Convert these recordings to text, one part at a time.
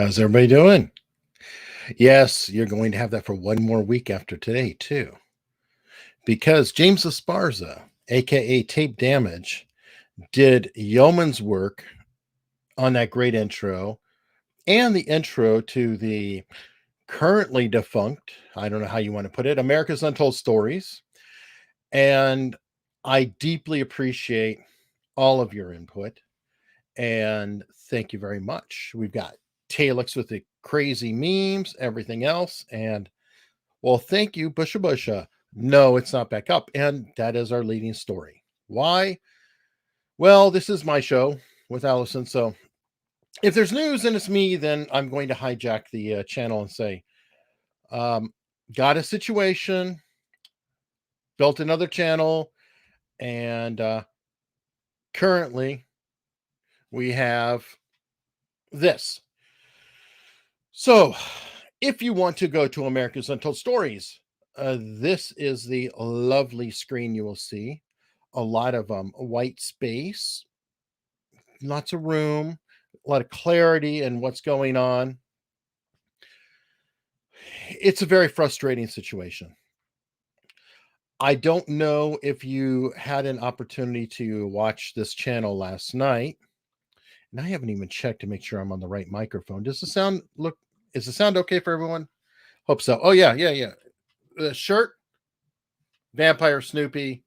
How's everybody doing? Yes, you're going to have that for one more week after today, too, because James Esparza, aka Tape Damage, did yeoman's work on that great intro and the intro to the currently defunct, I don't know how you want to put it, America's Untold Stories. And I deeply appreciate all of your input. And thank you very much. We've got Talix with the crazy memes, everything else. And well, thank you, Busha Busha. No, it's not back up. And that is our leading story. Why? Well, this is my show with Allison. So if there's news and it's me, then I'm going to hijack the channel and say, um, got a situation, built another channel, and currently we have this. So if you want to go to America's Untold Stories, this is the lovely screen you will see. A lot of white space, lots of room, a lot of clarity in what's going on. It's a very frustrating situation. I don't know if you had an opportunity to watch this channel last night. And I haven't even checked to make sure I'm on the right microphone. Does the sound look, is the sound okay for everyone? Hope so. Oh, yeah. The shirt, Vampire Snoopy,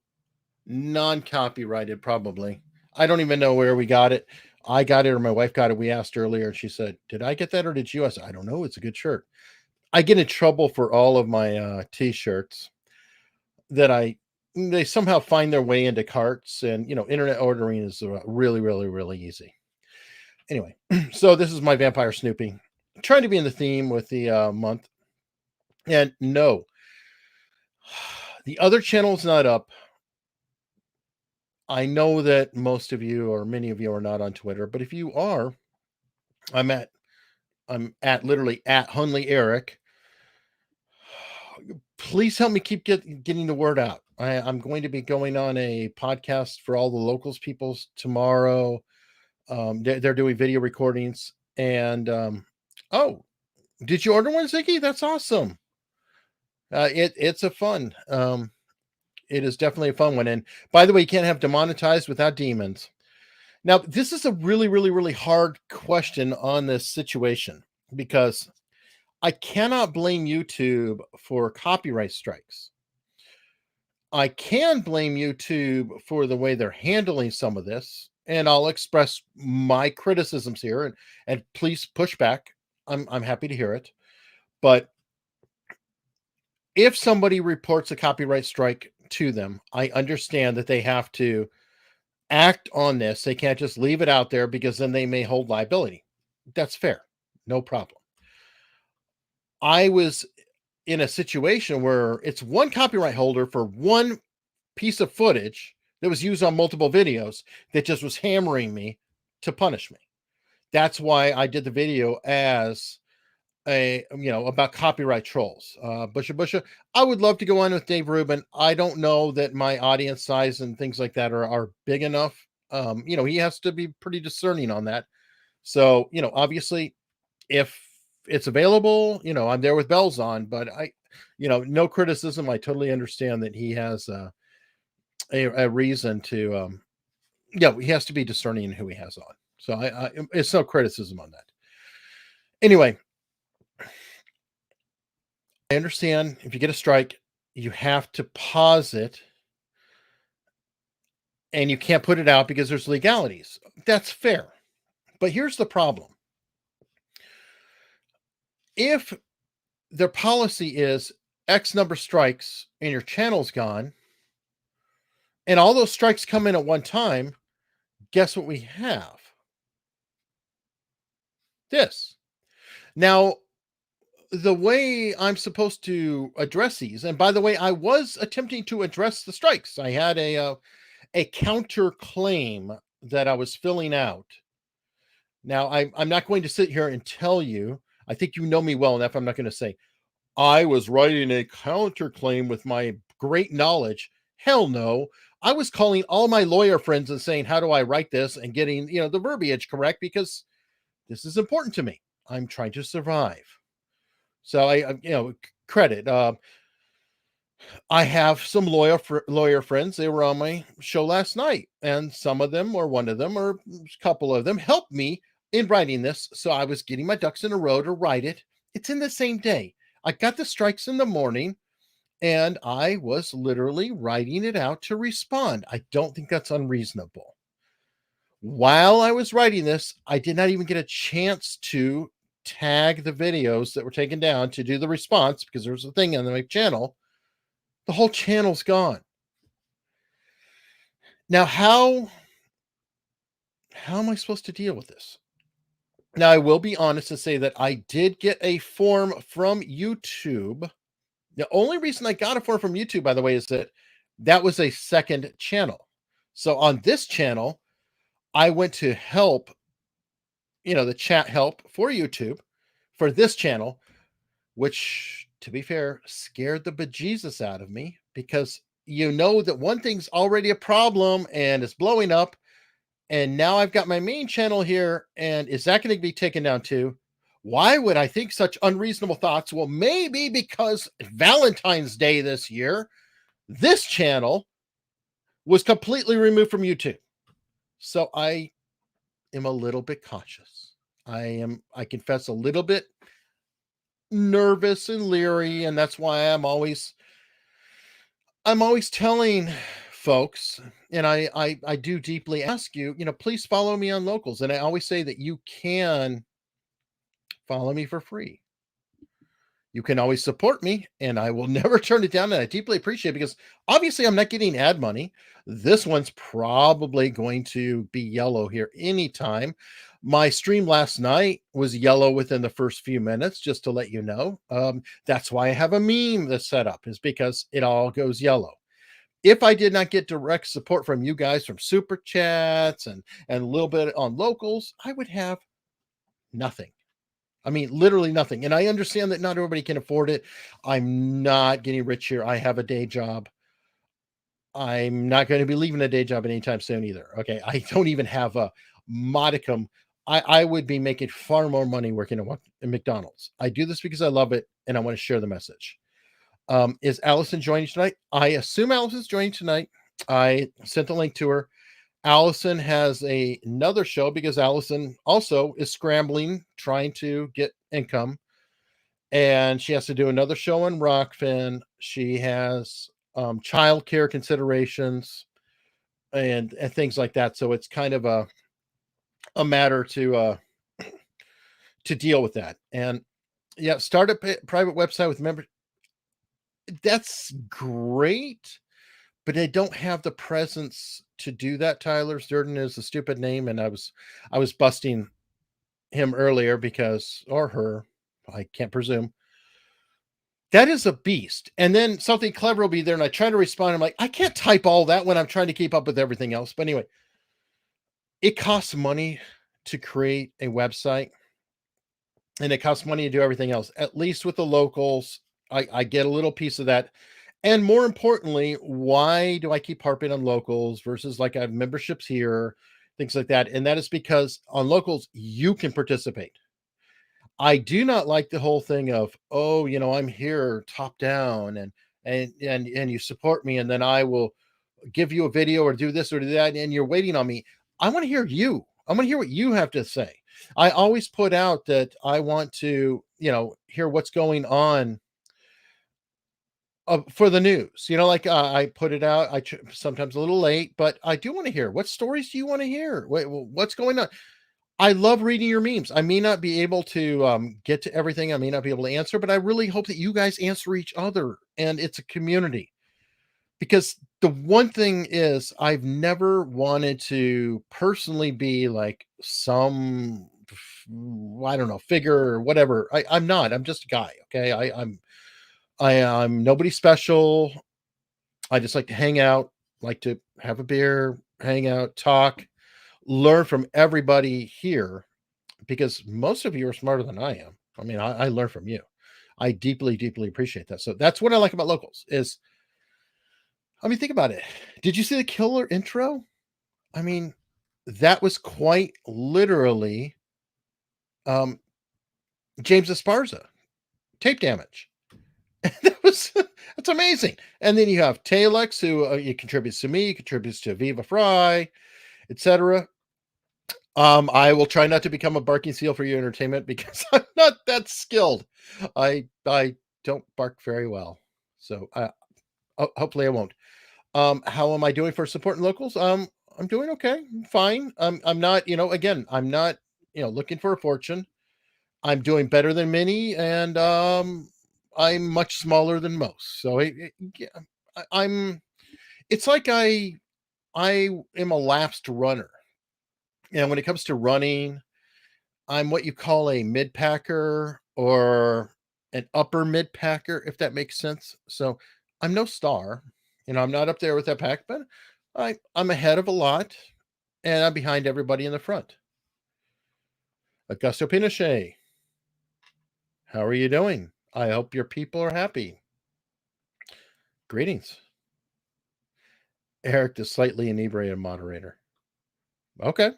non-copyrighted, probably. I don't even know where we got it. I got it or my wife got it. We asked earlier and she said, did I get that or did you? I said, I don't know. It's a good shirt. I get in trouble for all of my t-shirts that they somehow find their way into carts, and internet ordering is really, really, really easy. Anyway, so this is my Vampire Snoopy. I'm trying to be in the theme with the month. And no, the other channel is not up. I know that most of you or many of you are not on Twitter, but if you are, I'm at literally at Hunley Eric. Please help me keep getting the word out. I'm going to be going on a podcast for all the locals peoples tomorrow. They're doing video recordings. And oh, did you order one, Ziggy? That's awesome. It's a fun. It is definitely a fun one. And by the way, you can't have demonetized without demons. Now, this is a really, really, really hard question on this situation because I cannot blame YouTube for copyright strikes. I can blame YouTube for the way they're handling some of this, and I'll express my criticisms here, and please push back. I'm happy to hear it. But if somebody reports a copyright strike to them, I understand that they have to act on this. They can't just leave it out there because then they may hold liability. That's fair. No problem. I was in a situation where it's one copyright holder for one piece of footage that was used on multiple videos that just was hammering me to punish me. That's why I did the video as about copyright trolls. Busha, I would love to go on with Dave Rubin. I don't know that my audience size and things like that are big enough. He has to be pretty discerning on that. So, obviously, if it's available, I'm there with bells on, but no criticism. I totally understand that he has a reason to, he has to be discerning in who he has on. So it's no criticism on that. Anyway, I understand if you get a strike, you have to pause it and you can't put it out because there's legalities. That's fair. But here's the problem. If their policy is X number strikes and your channel's gone, and all those strikes come in at one time, guess what we have? This. Now, the way I'm supposed to address these, and by the way, I was attempting to address the strikes. I had a counterclaim that I was filling out. Now, I'm not going to sit here and tell you. I think you know me well enough. I'm not going to say I was writing a counterclaim with my great knowledge. Hell no. I was calling all my lawyer friends and saying, how do I write this, and getting, the verbiage correct, because this is important to me. I'm trying to survive. So credit. I have some lawyer friends. They were on my show last night, and some of them, or one of them, or a couple of them, helped me in writing this. So I was getting my ducks in a row to write it. It's in the same day. I got the strikes in the morning, and I was literally writing it out to respond. I don't think that's unreasonable. While I was writing this, I did not even get a chance to tag the videos that were taken down to do the response because there's a thing on my channel. The whole channel's gone. Now, how am I supposed to deal with this? Now, I will be honest and say that I did get a form from YouTube. The only reason I got a form from YouTube, by the way, is that that was a second channel. So on this channel, I went to help, the chat help for YouTube for this channel, which, to be fair, scared the bejesus out of me because you know that one thing's already a problem and it's blowing up. And now I've got my main channel here. And is that going to be taken down too? Why would I think such unreasonable thoughts? Well, maybe because Valentine's Day this year, this channel was completely removed from YouTube. So I am a little bit cautious. I confess, a little bit nervous and leery, and that's why I'm always telling folks, and I do deeply ask you, please follow me on Locals. And I always say that you can follow me for free. You can always support me, and I will never turn it down. And I deeply appreciate it because obviously I'm not getting ad money. This one's probably going to be yellow here anytime. My stream last night was yellow within the first few minutes, just to let you know. That's why I have a meme that's set up, is because it all goes yellow. If I did not get direct support from you guys from super chats and a little bit on Locals, I would have nothing. I mean, literally nothing. And I understand that not everybody can afford it. I'm not getting rich here. I have a day job. I'm not going to be leaving a day job anytime soon either. Okay. I don't even have a modicum. I would be making far more money working at McDonald's. I do this because I love it and I want to share the message. Is Allison joining tonight? I assume Allison's joining tonight. I sent the link to her. Allison has another show because Allison also is scrambling, trying to get income. And she has to do another show in Rockfin. She has childcare considerations and things like that. So it's kind of a matter to deal with that. And yeah, start a private website with members. That's great, but I don't have the presence to do that. Tyler Durden is a stupid name, and I was busting him earlier because, or her, I can't presume. That is a beast. And then something clever will be there, and I try to respond. I'm like, I can't type all that when I'm trying to keep up with everything else. But anyway, it costs money to create a website, and it costs money to do everything else. At least with the Locals, I get a little piece of that. And more importantly, why do I keep harping on Locals versus like I have memberships here, things like that? And that is because on Locals, you can participate. I do not like the whole thing of, oh, I'm here top down and you support me, and then I will give you a video or do this or do that, and you're waiting on me. I want to hear you. I want to hear what you have to say. I always put out that I want to, hear what's going on for the news. I put it out. Sometimes a little late, but I do want to hear, what stories do you want to hear? What's going on? I love reading your memes. I may not be able to get to everything. I may not be able to answer, but I really hope that you guys answer each other, and it's a community. Because the one thing is, I've never wanted to personally be like some, I don't know, figure or whatever. I'm not. I'm just a guy. Okay, I'm nobody special. I just like to hang out, like to have a beer, hang out, talk, learn from everybody here, because most of you are smarter than I am. I mean, I learn from you. I deeply, deeply appreciate that. So that's what I like about Locals is, I mean, think about it. Did you see the killer intro? I mean, that was quite literally, um, James Esparza, tape damage. That's amazing. And then you have Talex, who he contributes to me, contributes to Viva Fry, etc. I will try not to become a barking seal for your entertainment because I'm not that skilled. I don't bark very well, so hopefully I won't. How am I doing for supporting locals? I'm doing okay, fine. I'm not, again, I'm not, looking for a fortune. I'm doing better than many, and I'm much smaller than most. So yeah, I'm. It's like I am a lapsed runner, and when it comes to running, I'm what you call a mid packer or an upper mid packer, if that makes sense. So I'm no star, I'm not up there with that pack, but I'm ahead of a lot, and I'm behind everybody in the front. Augusto Pinochet, how are you doing? I hope your people are happy. Greetings. Eric, the slightly inebriated moderator. Okay.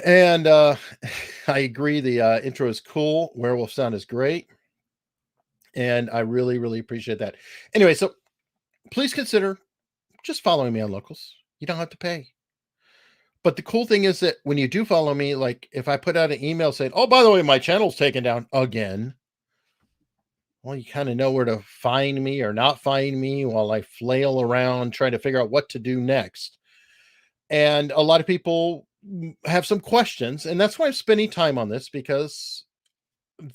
And I agree. The intro is cool. Werewolf sound is great. And I really, really appreciate that. Anyway, so please consider just following me on Locals. You don't have to pay. But the cool thing is that when you do follow me, like if I put out an email saying, oh, by the way, my channel's taken down again, well, you kind of know where to find me or not find me while I flail around trying to figure out what to do next. And a lot of people have some questions, and that's why I'm spending time on this, because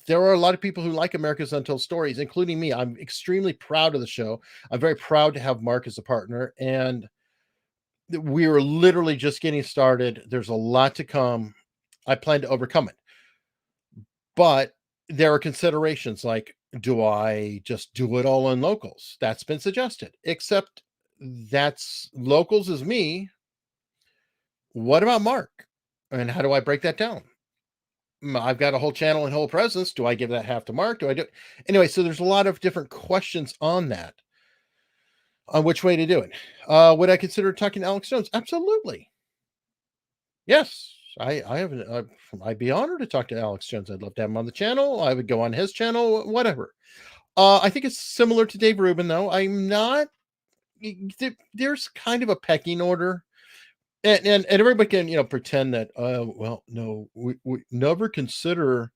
there are a lot of people who like America's Untold Stories, including me. I'm extremely proud of the show. I'm very proud to have Mark as a partner, and we are literally just getting started. There's a lot to come. I plan to overcome it. But there are considerations like, do I just do it all on Locals? That's been suggested, except that's Locals is me. What about Mark? And how do I break that down? I've got a whole channel and whole presence. Do I give that half to Mark? Do I do anyway? So there's a lot of different questions on that, on which way to do it. Would I consider talking to Alex Jones? Absolutely. Yes, I have. I'd be honored to talk to Alex Jones. I'd love to have him on the channel. I would go on his channel, whatever. I think it's similar to Dave Rubin, though. I'm not. There's kind of a pecking order. And everybody can pretend that well, no, we never consider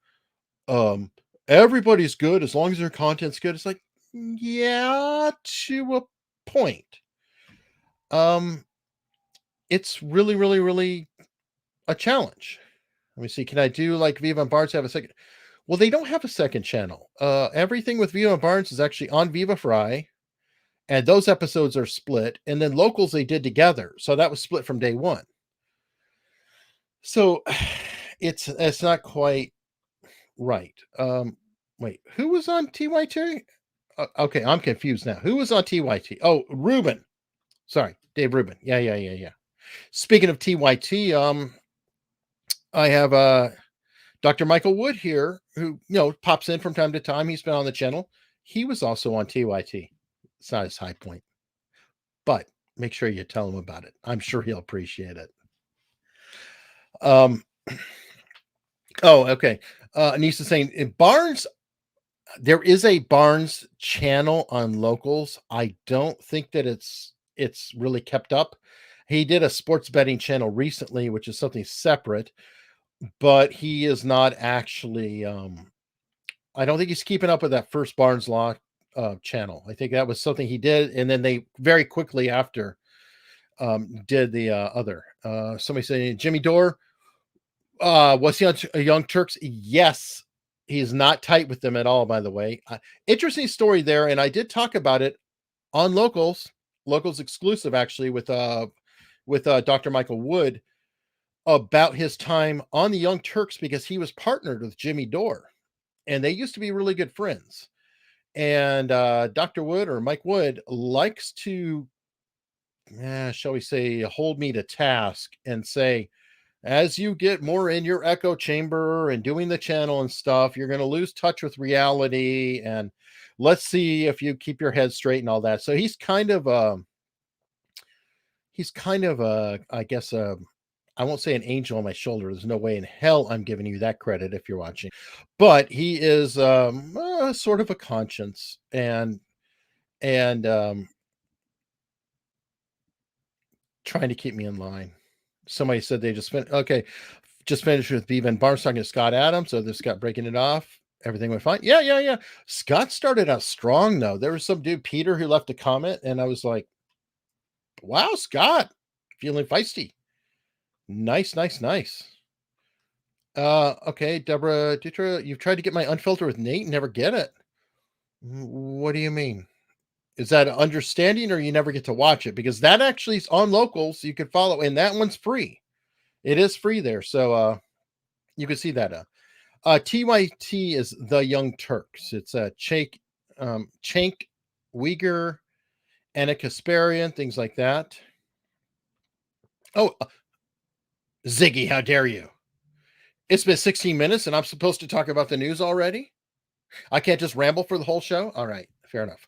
everybody's good as long as their content's good. It's like, yeah, to a point. um it's really, really, really a challenge. Let me see, can I do like Viva and Barnes have a second? Well, they don't have a second channel. Everything with Viva and Barnes is actually on Viva Fry, and those episodes are split, and then Locals they did together, so that was split from day one. So it's not quite right. Wait, who was on TYT? Okay, I'm confused now. Who was on TYT? Oh, Rubin. Sorry, Dave Rubin. Yeah. Speaking of TYT, I have Dr. Michael Wood here, who pops in from time to time. He's been on the channel. He was also on TYT. It's not his high point, but make sure you tell him about it. I'm sure he'll appreciate it. Um. Oh, okay. Anissa's saying Barnes. There is a Barnes channel on Locals. I don't think that it's really kept up. He did a sports betting channel recently, which is something separate, but he is not actually. I don't think he's keeping up with that first Barnes Law channel. I think that was something he did, and then they very quickly after did the other. Somebody saying Jimmy Dore. Was he on Young Turks? Yes. He's not tight with them at all, by the way. Interesting story there, and I did talk about it on Locals exclusive, actually, with Dr. Michael Wood, about his time on the Young Turks, because he was partnered with Jimmy Dore, and they used to be really good friends. And Dr. Wood, or Mike Wood, likes to, shall we say, hold me to task and say, as you get more in your echo chamber and doing the channel and stuff, you're going to lose touch with reality. And let's see if you keep your head straight and all that. So he's kind of I guess, I won't say an angel on my shoulder. There's no way in hell I'm giving you that credit if you're watching. But he is sort of a conscience and trying to keep me in line. Somebody said they just just finished with Bevan Barnes talking to Scott Adams. So this Scott breaking it off. Everything went fine. Yeah. Scott started out strong though. There was some dude, Peter, who left a comment, and I was like, wow, Scott, feeling feisty. Nice. Okay, Deborah Dutra, you've tried to get my unfiltered with Nate, never get it. What do you mean? Is that understanding or you never get to watch it? Because that actually is on locals, you can follow, and that one's free. It is free there. So you can see that. TYT is the Young Turks. It's a Chank Uyghur, and a Kasparian, things like that. Oh, Ziggy, how dare you? It's been 16 minutes and I'm supposed to talk about the news already? I can't just ramble for the whole show? All right, fair enough.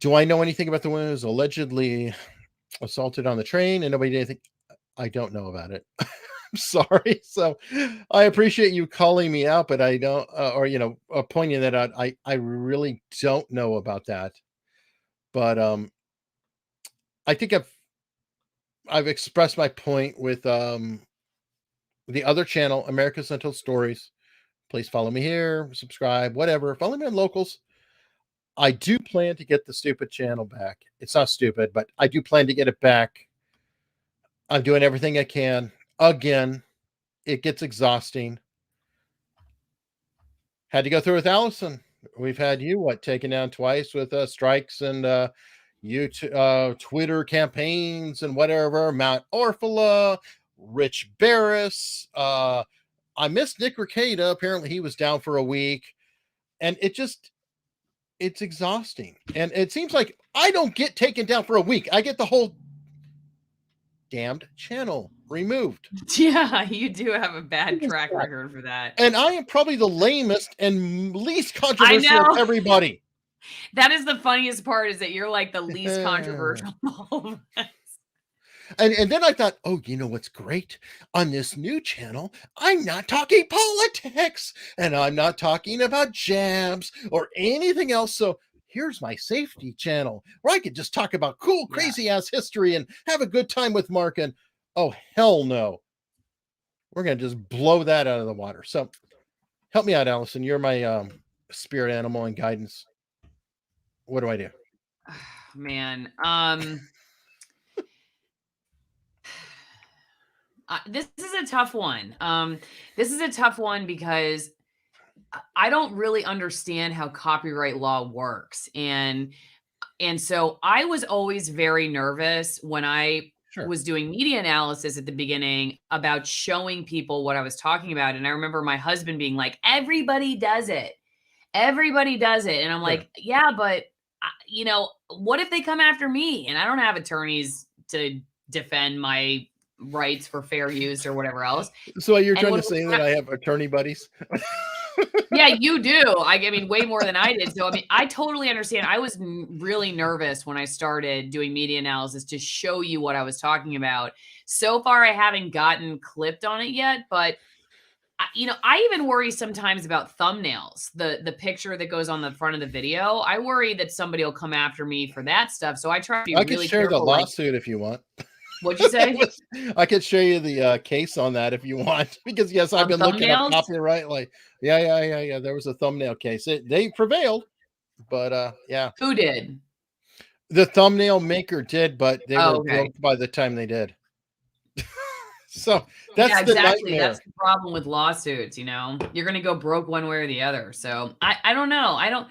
Do I know anything about the woman who was allegedly assaulted on the train and nobody did anything? I don't know about it. I'm sorry. So I appreciate you calling me out, but I don't, pointing that out. I really don't know about that. But I think I've expressed my point with the other channel, America's Untold Stories. Please follow me here, subscribe, whatever. Follow me on locals. I do plan to get the stupid channel back. It's not stupid, but I do plan to get it back. I'm doing everything I can. Again, it gets exhausting. Had to go through with Allison. We've had you taken down twice with strikes and Twitter campaigns and whatever. Mount Orfala, Rich Barris. I missed Nick Rekieta. Apparently he was down for a week. And it's exhausting. And it seems like I don't get taken down for a week. I get the whole damned channel removed. Yeah, you do have a bad track record for that. And I am probably the lamest and least controversial of everybody. That is the funniest part, is that you're like the least controversial of all of us. And then I thought, oh, you know what's great? On this new channel, I'm not talking politics and I'm not talking about jabs or anything else. So here's my safety channel where I could just talk about cool, crazy ass history and have a good time with Mark. And oh, hell no. We're going to just blow that out of the water. So help me out, Allison. You're my spirit animal and guidance. What do I do? Man, this is a tough one. This is a tough one because I don't really understand how copyright law works. And so I was always very nervous when I was doing media analysis at the beginning about showing people what I was talking about. And I remember my husband being like, everybody does it. Everybody does it. And I'm like, yeah, but what if they come after me and I don't have attorneys to defend my rights for fair use or whatever else? So you're trying to say that I have attorney buddies? Yeah, you do. I mean, way more than I did. So, I mean, I totally understand. I was really nervous when I started doing media analysis to show you what I was talking about. So far, I haven't gotten clipped on it yet, but I even worry sometimes about thumbnails, the picture that goes on the front of the video. I worry that somebody will come after me for that stuff. So I try to be really careful. I can share the lawsuit if you want. What'd you say? I could show you the case on that if you want, because yes, I've been looking up copyright. Like, yeah. There was a thumbnail case. They prevailed, but yeah. Who did? The thumbnail maker did, but they were broke by the time they did. So that's the nightmare. That's the problem with lawsuits. You're going to go broke one way or the other. So I don't know.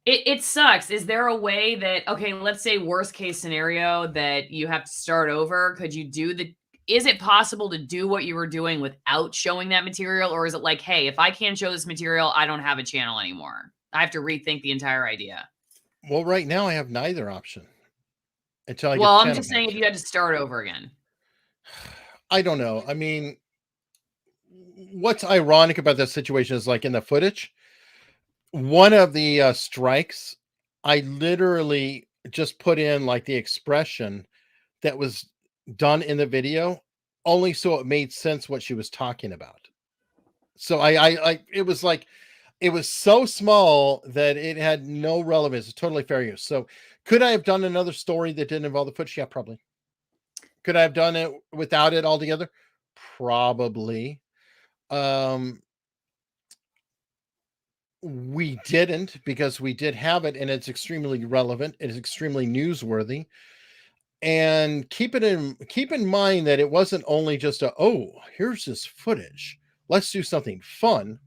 It sucks. Is there a way that, okay, let's say worst case scenario that you have to start over? Could you is it possible to do what you were doing without showing that material? Or is it like, hey, if I can't show this material, I don't have a channel anymore. I have to rethink the entire idea. Well, right now I have neither option until I Well, I'm just saying if you had to start over again. I don't know. I mean, what's ironic about that situation is like in the footage, one of the strikes, I literally just put in like the expression that was done in the video, only so it made sense what she was talking about. So it was like, it was so small that it had no relevance. It's totally fair use. So could I have done another story that didn't involve the footage? Yeah, probably. Could I have done it without it altogether? Probably. Um, we didn't, because we did have it and it's extremely relevant. It is extremely newsworthy. And keep in mind that it wasn't only just a, oh, here's this footage, let's do something fun.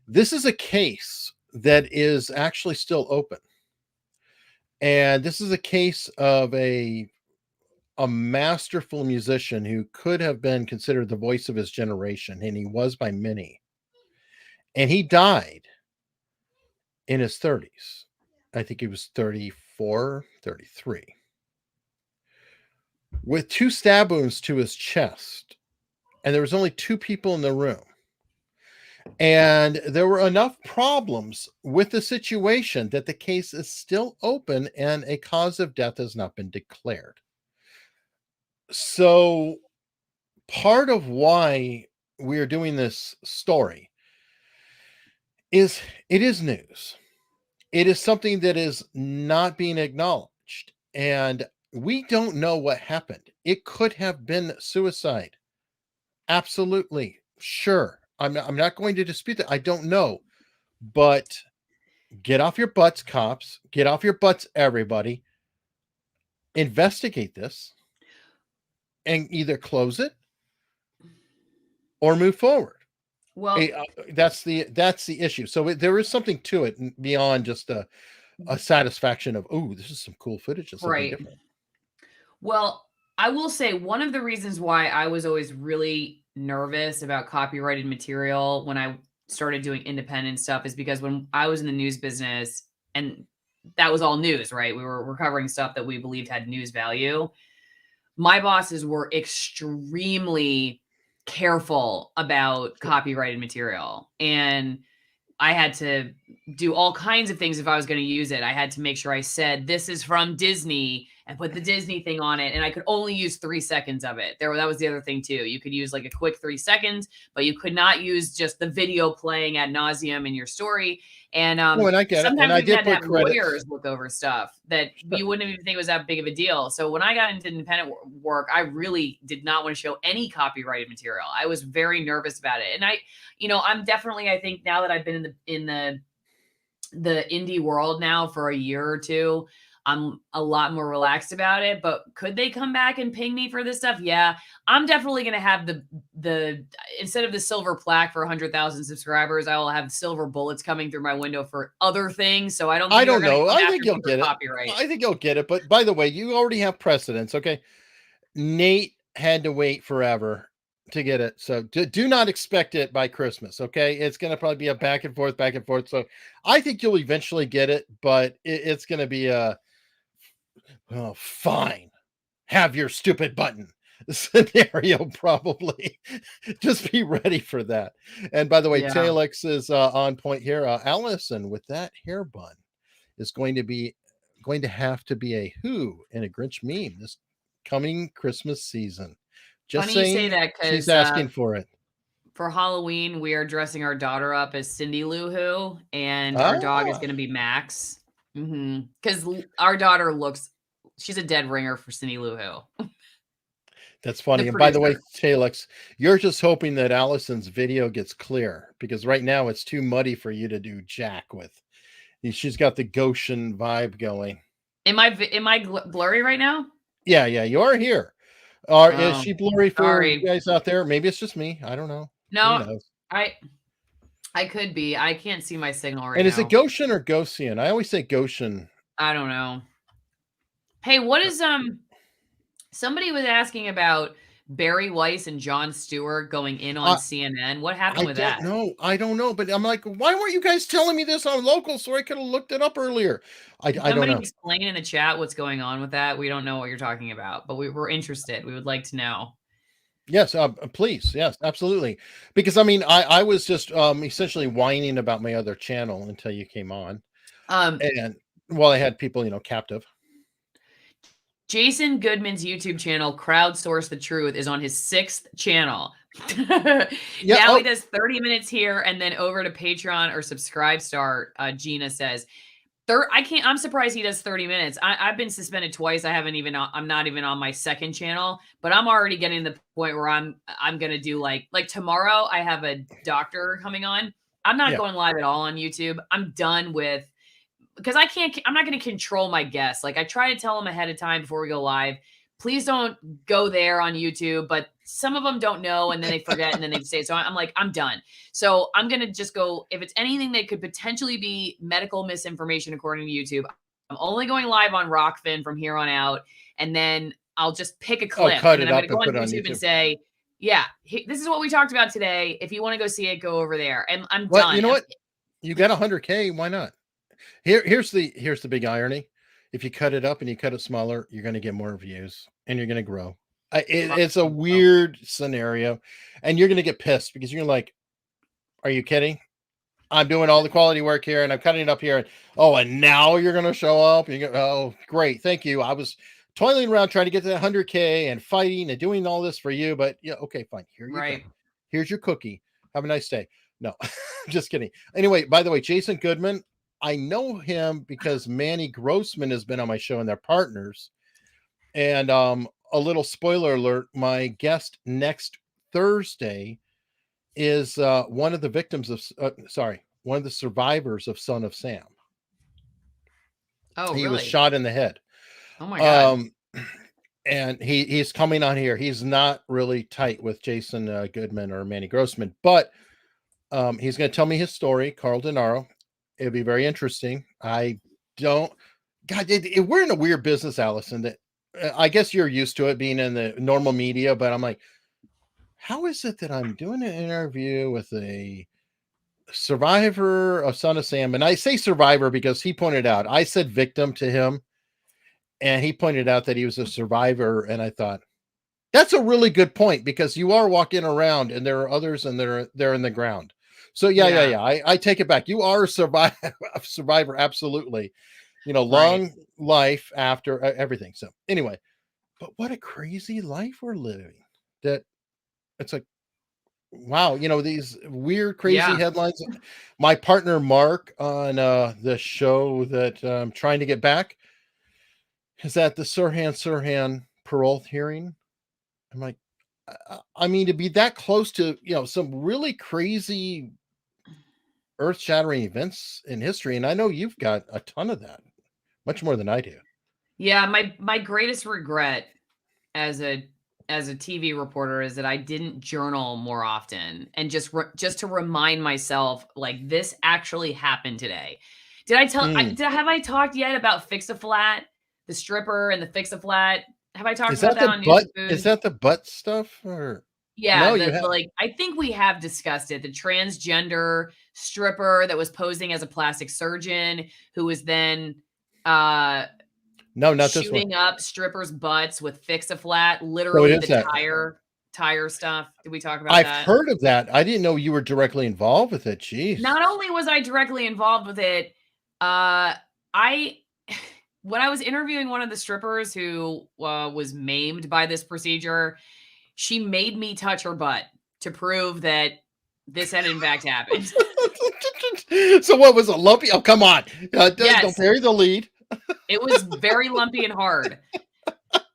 This is a case that is actually still open. And this is a case of a masterful musician who could have been considered the voice of his generation, and he was by many. And he died in his 30s. I think he was 34, 33, with 2 stab wounds to his chest. And there was only 2 people in the room. And there were enough problems with the situation that the case is still open and a cause of death has not been declared. So part of why we're doing this story is it is news. It is something that is not being acknowledged. And we don't know what happened. It could have been suicide. Absolutely. Sure. I'm not going to dispute that. I don't know. But get off your butts, cops. Get off your butts, everybody. Investigate this and either close it or move forward. Well, that's the issue. So there is something to it beyond just a satisfaction of, oh, this is some cool footage of something right. different. Well, I will say one of the reasons why I was always really nervous about copyrighted material when I started doing independent stuff is because when I was in the news business, and that was all news, right? We were covering stuff that we believed had news value. My bosses were extremely careful about copyrighted material. And I had to do all kinds of things if I was going to use it. I had to make sure I said, this is from Disney, and put the Disney thing on it. And I could only use 3 seconds of it. That was the other thing too. You could use like a quick 3 seconds, but you could not use just the video playing ad nauseum in your story. And and I get it. sometimes And I we did had to put have credits. lawyers look over stuff that you wouldn't even think was that big of a deal. So when I got into independent work, I really did not want to show any copyrighted material. I was very nervous about it. And I'm definitely, I think now that I've been in the indie world now for a year or two, I'm a lot more relaxed about it. But could they come back and ping me for this stuff? Yeah, I'm definitely going to have the instead of the silver plaque for 100,000 subscribers, I will have silver bullets coming through my window for other things. So I don't know. I think you'll get it. Copyright. I think you'll get it. But by the way, you already have precedence. Okay. Nate had to wait forever to get it. So do not expect it by Christmas. Okay. It's going to probably be a back and forth. So I think you'll eventually get it, but it's going to be fine. Have your stupid button scenario, probably. Just be ready for that. And by the way, Talix is on point here. Allison with that hair bun is going to have to be a Who in a Grinch meme this coming Christmas season. Just funny saying, you say that, because she's asking for it. For Halloween, we are dressing our daughter up as Cindy Lou Who, and our dog is going to be Max. Because our daughter she's a dead ringer for Cindy Lou Who. That's funny. And by the way, Talix, you're just hoping that Allison's video gets clear, because right now it's too muddy for you to do jack with. She's got the Goshen vibe going. Am I blurry right now? Yeah, you are here. Is she blurry for you guys out there? Maybe it's just me. I don't know. No, I could be. I can't see my signal right now. And is it Goshen or Goshen? I always say Goshen. I don't know. Hey, what is somebody was asking about Barry Weiss and Jon Stewart going in on CNN. What happened with that? I don't know. But I'm like, why weren't you guys telling me this on local so I could have looked it up earlier? I don't know. Somebody explain in the chat what's going on with that. We don't know what you're talking about, but we're interested. We would like to know. Yes, please. Yes, absolutely. Because I was just essentially whining about my other channel until you came on. And I had people, captive. Jason Goodman's YouTube channel, Crowdsource the Truth, is on his 6th channel. Yeah. Now he does 30 minutes here and then over to Patreon or Subscribe Star. Gina says, I'm surprised he does 30 minutes. I've been suspended twice. I'm not even on my 2nd channel, but I'm already getting to the point where I'm going to do like tomorrow I have a doctor coming on. I'm not going live at all on YouTube. I'm done with, because I'm not going to control my guests. Like I try to tell them ahead of time before we go live, please don't go there on YouTube, but some of them don't know and then they forget and then they say, so I'm like, I'm done. So I'm going to just go, if it's anything that could potentially be medical misinformation, according to YouTube, I'm only going live on Rockfin from here on out. And then I'll just pick a clip and then I'm going to go on YouTube and say, yeah, this is what we talked about today. If you want to go see it, go over there. And I'm done. You know what? You got 100K. Why not? Here's the big irony. If you cut it up and you cut it smaller, you're going to get more views and you're going to grow. It's a weird scenario, and you're going to get pissed because you're like, are you kidding? I'm doing all the quality work here and I'm cutting it up here. And now you're going to show up. And you go, oh, great. Thank you. I was toiling around trying to get to 100K and fighting and doing all this for you. But yeah, okay, fine. Here you go. Here's your cookie. Have a nice day. No, just kidding. Anyway, by the way, Jason Goodman, I know him because Manny Grossman has been on my show and they're partners. And a little spoiler alert, my guest next Thursday is one of the victims of, one of the survivors of Son of Sam. Oh, he was shot in the head. Oh my God. And he's coming on here. He's not really tight with Jason Goodman or Manny Grossman, but he's going to tell me his story, Carl Denaro. It'll be very interesting. We're in a weird business, Allison, that I guess you're used to it being in the normal media, but I'm like, how is it that I'm doing an interview with a survivor of Son of Sam? And I say survivor because he pointed out, I said victim to him, and he pointed out that he was a survivor. And I thought, that's a really good point, because you are walking around and there are others and they're in the ground. So yeah. I take it back. You are a survivor. Absolutely. Long life after everything. So anyway, but what a crazy life we're living, that it's like, wow, these weird, crazy headlines. My partner, Mark, on the show that I'm trying to get back, is at the Sirhan parole hearing. I'm like, I mean, to be that close to, some really crazy, earth-shattering events in history. And I know you've got a ton of that, much more than I do. Yeah. My greatest regret as a TV reporter is that I didn't journal more often, and just to remind myself, like, this actually happened today. Have I talked yet about Fix-A-Flat, the stripper and the Fix-A-Flat? Have I talked about that on News and Food? Is that the butt stuff? Or yeah, like, I think we have discussed it. The transgender stripper that was posing as a plastic surgeon, who was then no, not shooting up strippers' butts with Fix-A-Flat, literally tire stuff. Did we talk about that? I've heard of that. I didn't know you were directly involved with it. Jeez. Not only was I directly involved with it, when I was interviewing one of the strippers who was maimed by this procedure, she made me touch her butt to prove that this had in fact happened. So what was it, lumpy? Oh, come on. Don't bury the lead. It was very lumpy and hard.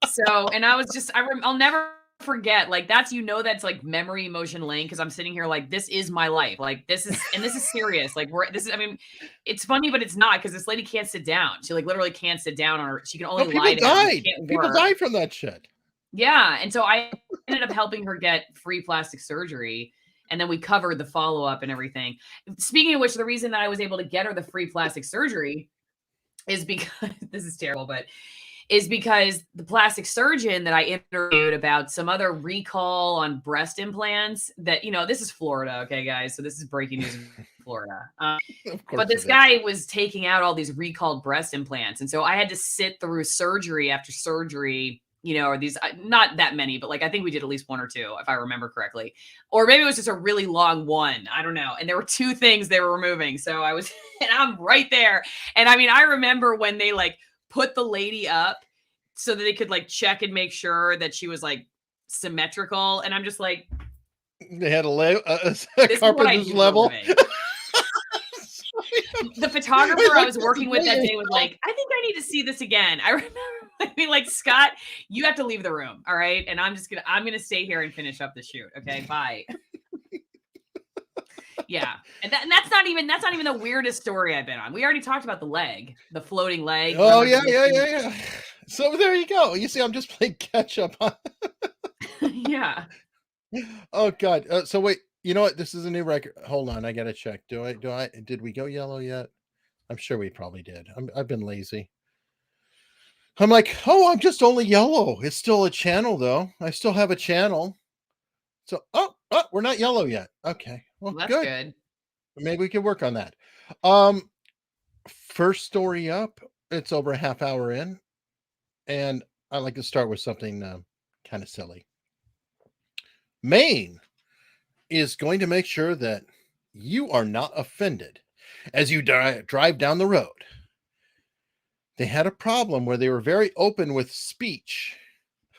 So, and I was just, I'll never forget, like, that's like memory emotion lane, because I'm sitting here like, this is my life. Like, this is serious. Like, I mean, it's funny, but it's not, because this lady can't sit down. She like literally can't sit down on her. She can only lie down. People died from that shit. Yeah. And so I ended up helping her get free plastic surgery. And then we covered the follow-up and everything. Speaking of which, the reason that I was able to get her the free plastic surgery is because this is terrible, but is because the plastic surgeon that I interviewed about some other recall on breast implants that, this is Florida. Okay, guys. So this is breaking news in Florida. But this guy was taking out all these recalled breast implants. And so I had to sit through surgery after surgery, or these, not that many, but like, I think we did at least one or two, if I remember correctly, or maybe it was just a really long one. I don't know. And there were two things they were removing. So and I'm right there. And I mean, I remember when they like put the lady up so that they could like check and make sure that she was like symmetrical. And I'm just like, They had a this is what I carpenter's do for a level. living. The photographer I was working with that day was like, I think I need to see this again. I remember being like, Scott, you have to leave the room. All right. And I'm going to stay here and finish up the shoot. Okay. Bye. Yeah. And that's not even the weirdest story I've been on. We already talked about the leg, the floating leg. Oh, yeah. So there you go. You see, I'm just playing catch up. Yeah. Oh, God. So wait, you know what? This is a new record. Hold on. I got to check. Did we go yellow yet? I'm sure we probably did. I've been lazy. I'm like, oh, I'm just only yellow. It's still a channel, though. I still have a channel. So, we're not yellow yet. Okay. Well, That's good. good. Maybe we can work on that. First story up. It's over a half hour in. And I like to start with something kind of silly. Maine is going to make sure that you are not offended as you drive down the road. They had a problem where they were very open with speech.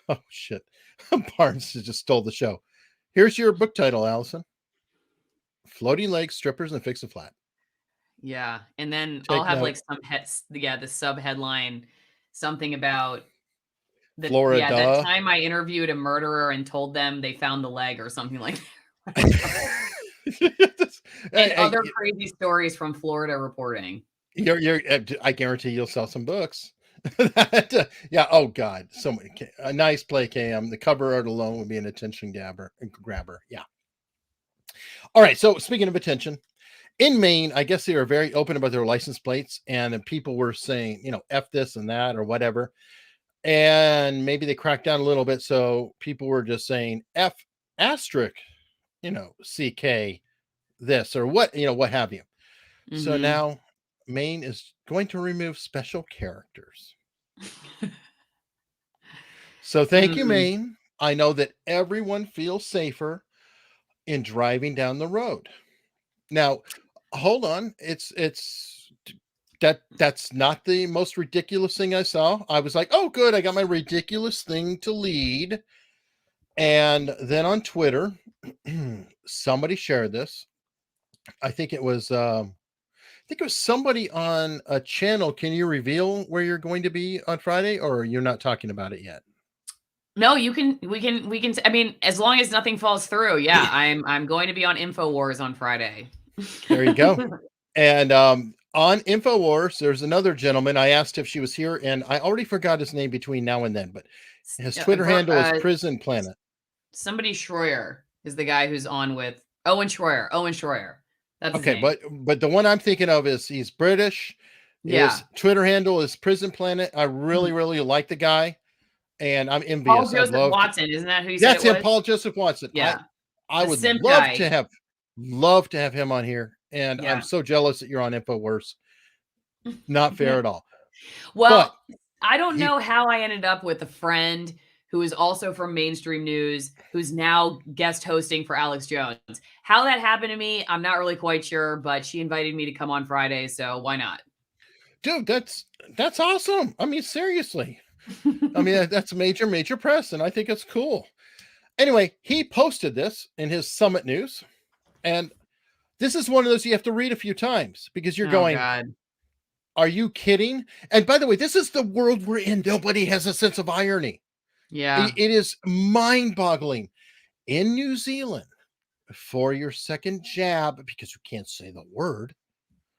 Oh, shit. Barnes just stole the show. Here's your book title, Allison. Floating Legs, Strippers, and Fix a Flat. Yeah. And then I'll have like the sub headline, something about Florida. that time I interviewed a murderer and told them they found the leg or something like that. And other crazy stories from Florida reporting. I guarantee you'll sell some books. Yeah. Oh God. A nice play, KM. The cover art alone would be an attention grabber. Yeah. All right. So speaking of attention, in Maine, I guess they were very open about their license plates, and people were saying, F this and that or whatever. And maybe they cracked down a little bit. So people were just saying F asterisk, CK this or what have you. Mm-hmm. So now Maine is going to remove special characters. So thank you, Maine. I know that everyone feels safer in driving down the road. Now, hold on. That's not the most ridiculous thing I saw. I was like, oh, good. I got my ridiculous thing to lead. And then on Twitter, somebody shared this. I think it was somebody on a channel. Can you reveal where you're going to be on Friday, or you're not talking about it yet? No, we can. I mean, as long as nothing falls through. Yeah, I'm going to be on InfoWars on Friday. There you go. And on InfoWars, there's another gentleman. I asked if she was here, and I already forgot his name between now and then, but his Twitter handle is Prison Planet. Somebody Schroyer is the guy who's on with Owen Schroyer. That's okay, but the one I'm thinking of is he's British. Yeah. His Twitter handle is Prison Planet. I really, really like the guy, and I'm envious. Paul Joseph Watson, isn't that who you said? That's him, Paul Joseph Watson. Yeah, I would love to have him on here, and I'm so jealous that you're on InfoWars. Not fair at all. Well, but I don't know how I ended up with a friend who is also from mainstream news, who's now guest hosting for Alex Jones. How that happened to me, I'm not really quite sure, but she invited me to come on Friday, so why not? Dude, that's awesome. I mean, seriously. I mean, that's major press, and I think it's cool. Anyway, he posted this in his Summit News, and this is one of those you have to read a few times because you're going, God. Are you kidding? And by the way, this is the world we're in. Nobody has a sense of irony. Yeah. It is mind-boggling. In New Zealand, for your second jab, because you can't say the word,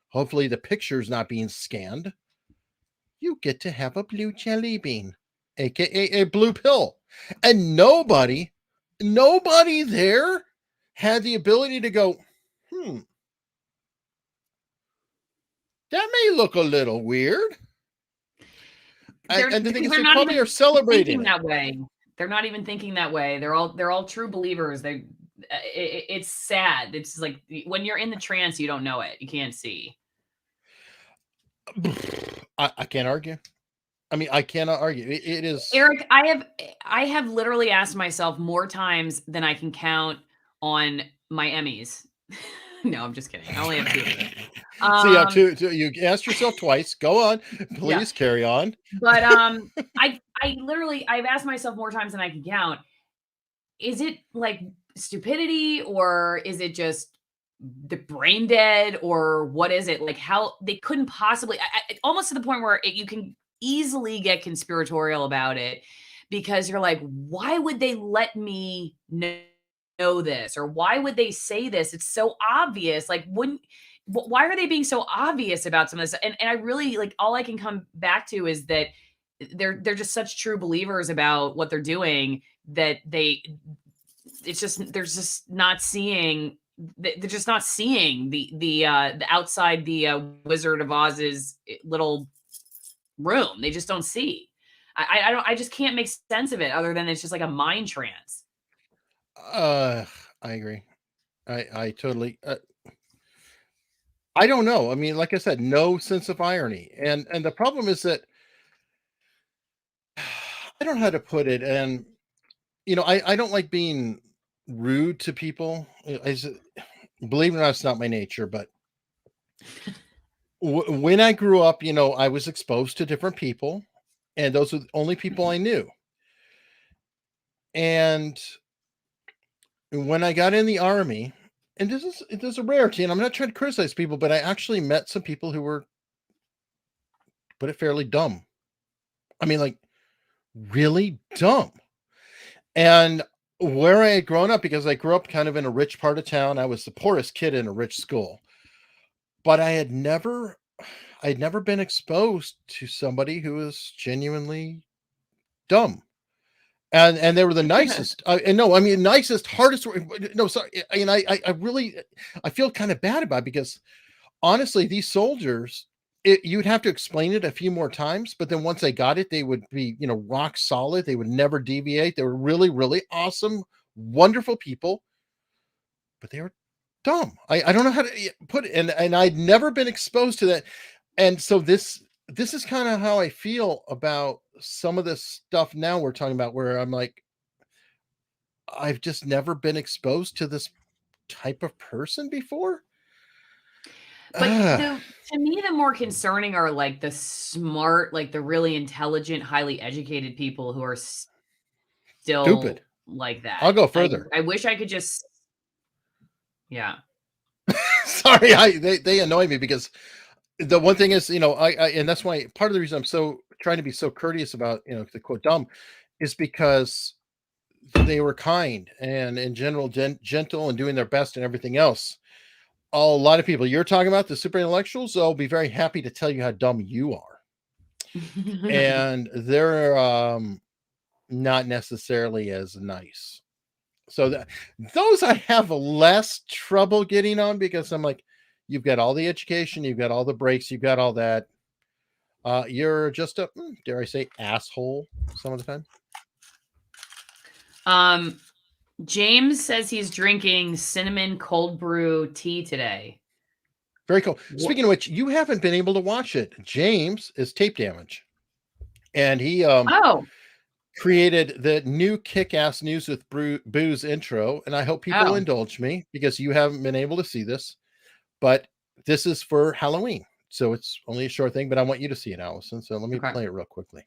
hopefully the picture is not being scanned, you get to have a blue jelly bean, aka a blue pill. And nobody there had the ability to go, that may look a little weird. And the thing is, they probably are celebrating that way. They're not even thinking that way. They're all true believers. It's sad. It's like when you're in the trance, you don't know it. You can't see. I can't argue. I mean, I cannot argue. It is, Eric. I have literally asked myself more times than I can count on my Emmys. No, I'm just kidding. I only have 2 of them. So yeah, Um, you asked yourself twice. Go on, yeah. please carry on. But I literally I've asked myself more times than I can count, is it like stupidity or is it just the brain dead or what is it? Like how they couldn't possibly almost to the point where you can easily get conspiratorial about it because you're like, why would they let me know this or why would they say this? It's so obvious. Like, wouldn't why are they being so obvious about some of this? And I really like all I can come back to is that they're just such true believers about what they're doing that it's just they're just not seeing they're just not seeing the outside the Wizard of Oz's little room. They just don't see. I don't I just can't make sense of it other than it's just like a mind trance. Uh, I agree. I totally. I don't know. I mean, like I said, no sense of irony, and the problem is that I don't know how to put it, and I don't like being rude to people. Believe it or not, it's not my nature, but when I grew up, I was exposed to different people, and those were the only people I knew. And when I got in the army, and this is a rarity, and I'm not trying to criticize people, but I actually met some people who were, put it fairly, dumb. I mean, like really dumb. And where I had grown up, because I grew up kind of in a rich part of town, I was the poorest kid in a rich school, but I'd never been exposed to somebody who was genuinely dumb. And they were the nicest. And no, I mean nicest, hardest. No, sorry. And I really, I feel kind of bad about it because honestly, these soldiers, you'd have to explain it a few more times, but then once they got it, they would be, rock solid. They would never deviate. They were really, really awesome, wonderful people, but they were dumb. I don't know how to put it. And I'd never been exposed to that. And so this is kind of how I feel about some of this stuff now we're talking about, where I'm like, I've just never been exposed to this type of person before. But Ah, the to me, the more concerning are like the smart, like the really intelligent, highly educated people who are stupid. still like that. I'll go I further. I wish I could just yeah. Sorry, they annoy me because the one thing is, I and that's why part of the reason I'm so trying to be so courteous about, the quote dumb is because they were kind and in general gentle and doing their best and everything else. A lot of people you're talking about, the super intellectuals, they'll be very happy to tell you how dumb you are. And they're not necessarily as nice. So those I have less trouble getting on because I'm like, you've got all the education, you've got all the breaks, you've got all that. You're just a, dare I say, asshole some of the time. Um, James says he's drinking cinnamon cold brew tea today. Very cool. What? Speaking of which, you haven't been able to watch it. James is Tape Damage, and he Oh, created the new Kick-Ass News with Booze intro, and I hope people oh, indulge me because you haven't been able to see this, but this is for Halloween, so it's only a short thing, but I want you to see it, Allison. So let me okay. play it real quickly.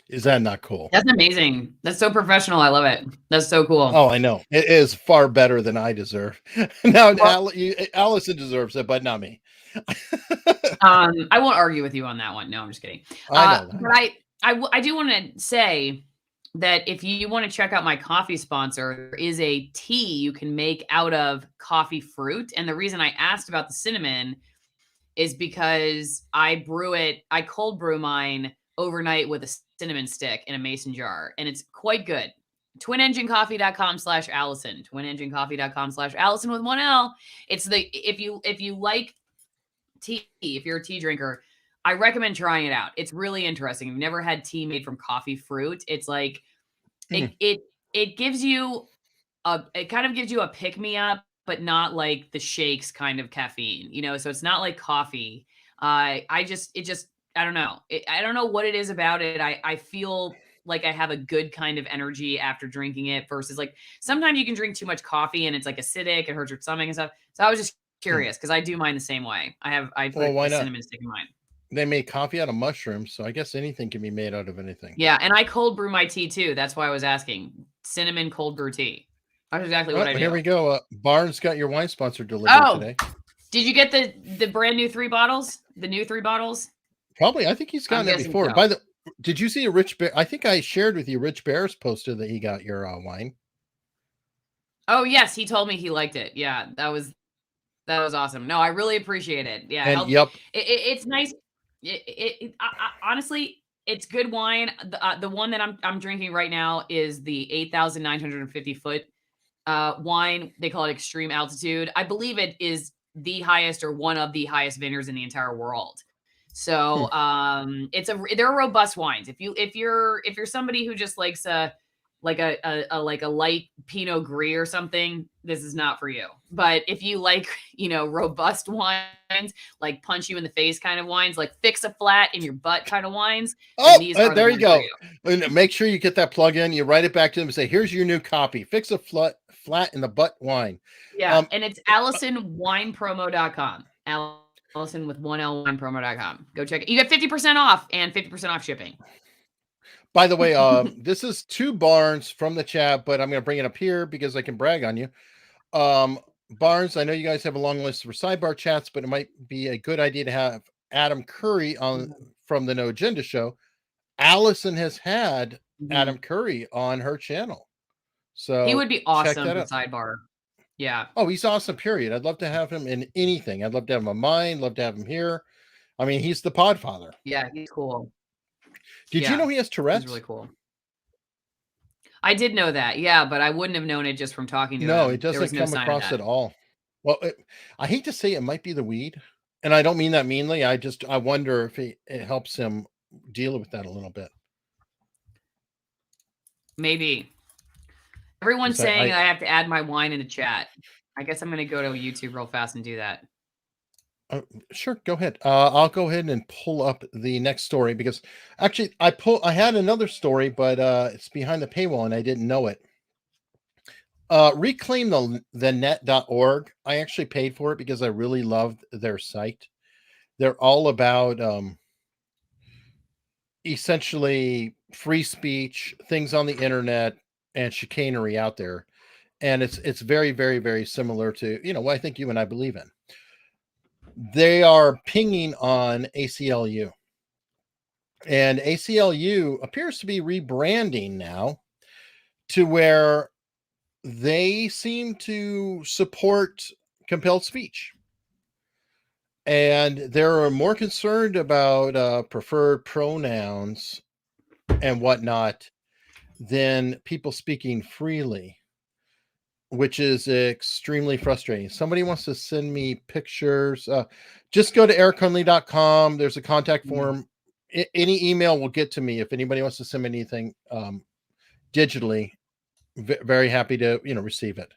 Is that not cool? That's amazing. That's so professional. I love it. That's so cool. Oh, I know. It is far better than I deserve. Now, Well, Allison deserves it, but not me. I won't argue with you on that one. No, I'm just kidding. I know. But I do want to say that if you want to check out my coffee sponsor, there is a tea you can make out of coffee fruit. And the reason I asked about the cinnamon is because I cold brew mine overnight with a cinnamon stick in a mason jar, and it's quite good. TwinEngineCoffee.com/Allison. TwinEngineCoffee.com/Allison with one L. It's if you like tea, if you're a tea drinker, I recommend trying it out. It's really interesting. If you've never had tea made from coffee fruit, it's like it gives you it kind of gives you a pick me up, but not like the shakes kind of caffeine, you know? So it's not like coffee. I don't know. I don't know what it is about it. I feel like I have a good kind of energy after drinking it versus like sometimes you can drink too much coffee and it's like acidic, it hurts your stomach and stuff. So I was just curious because I do mine the same way. I Well, put why a not? cinnamon stick in mine. They made coffee out of mushrooms, so I guess anything can be made out of anything. Yeah, and I cold brew my tea too. That's why I was asking. Cinnamon cold brew tea. That's exactly what Oh, I here do. we go. Barnes got your wine sponsor delivered Oh, today. did you get the brand new 3 bottles? The new 3 bottles? Probably. I think he's I'm gotten it guessing before. so. Did you see a Rich Bear? I think I shared with you Rich Bear's posted that he got your wine. Oh, yes, he told me he liked it. Yeah, that was awesome. No, I really appreciate it. Yeah, And help. yep. It's nice. Honestly, it's good wine. The one that I'm drinking right now is the 8,950 foot wine. They call it extreme altitude. I believe it is the highest or one of the highest vineyards in the entire world. So they're robust wines. If you're somebody who just likes a light Pinot Gris or something, this is not for you. But if you like, robust wines, like punch you in the face kind of wines, like fix a flat in your butt kind of wines, then Oh, these are the there you ones for go. you. And make sure you get that plug in. You write it back to them and say, "Here's your new copy. Fix a flat in the butt wine." Yeah, and it's AlisonWinePromo.com. Allison with one L winepromo.com. Go check it. You get 50% off and 50% off shipping. By the way, this is 2 Barnes from the chat, but I'm going to bring it up here because I can brag on you. Barnes, I know you guys have a long list for sidebar chats, but it might be a good idea to have Adam Curry on from the No Agenda show. Allison has had Adam Curry on her channel. So he would be check awesome that for out. sidebar. Yeah. Oh, he's awesome, period. I'd love to have him in anything. I'd love to have him on mine, love to have him here. I mean, he's the podfather. Yeah, he's cool. Did you know he has He's Tourette's? really cool. I did know that. Yeah, but I wouldn't have known it just from talking to No, it him. There was doesn't no come sign of across that. at all. Well, I hate to say it might be the weed, and I don't mean that meanly. I wonder if it helps him deal with that a little bit. Maybe. Everyone's 'Cause saying I have to add my wine in the chat. I guess I'm going to go to YouTube real fast and do that. Sure, go ahead. I'll go ahead and pull up the next story because actually I had another story, but it's behind the paywall and I didn't know it. Reclaim the net.org. I actually paid for it because I really loved their site. They're all about essentially free speech, things on the internet, and chicanery out there. And it's very, very, very similar to what I think you and I believe in. They are pinging on ACLU. And ACLU appears to be rebranding now to where they seem to support compelled speech. And they're more concerned about preferred pronouns and whatnot than people speaking freely, which is extremely frustrating. Somebody wants to send me pictures. Just go to ericunley.com. There's a contact form. Any email will get to me if anybody wants to send me anything digitally. Very happy to receive it.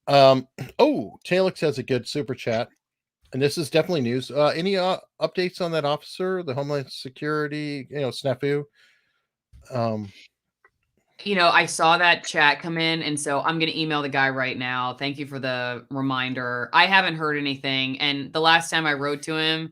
Talix has a good super chat, and this is definitely news. Any updates on that officer, the Homeland Security, snafu? I saw that chat come in, and so I'm going to email the guy right now. Thank you for the reminder. I haven't heard anything, and the last time I wrote to him,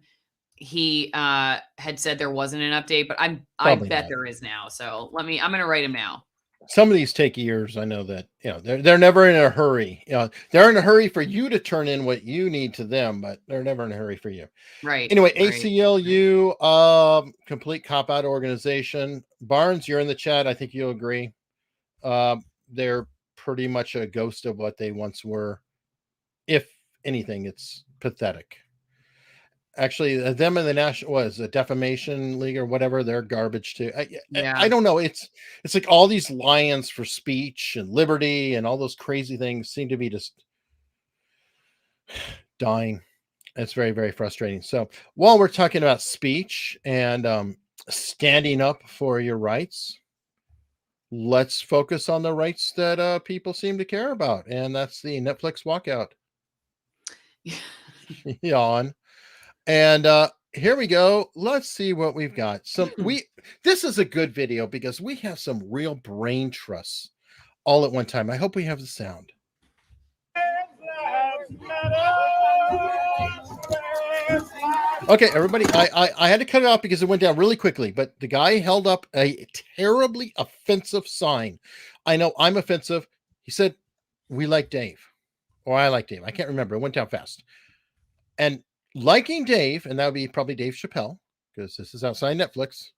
he had said there wasn't an update, but I bet there is now. So I'm going to write him now. Some of these take years. I know that they're never in a hurry. They're in a hurry for you to turn in what you need to them, but they're never in a hurry for you. Right. Anyway, right. ACLU, complete cop out organization. Barnes, you're in the chat. I think you'll agree. They're pretty much a ghost of what they once were. If anything, it's pathetic. Actually, them and the National a Defamation League or whatever, they're garbage too. I don't know. It's like all these lions for speech and liberty and all those crazy things seem to be just dying. It's very, very frustrating. So while we're talking about speech and standing up for your rights, let's focus on the rights that people seem to care about, and that's the Netflix walkout. Yawn. And here we go. Let's see what we've got. This is a good video because we have some real brain trusts all at one time. I hope we have the sound. Okay, everybody, I had to cut it off because it went down really quickly, but the guy held up a terribly offensive sign. I know I'm offensive. He said, "We like Dave," or "I like Dave." I can't remember. It went down fast. And liking Dave, and that would be probably Dave Chappelle, because this is outside Netflix.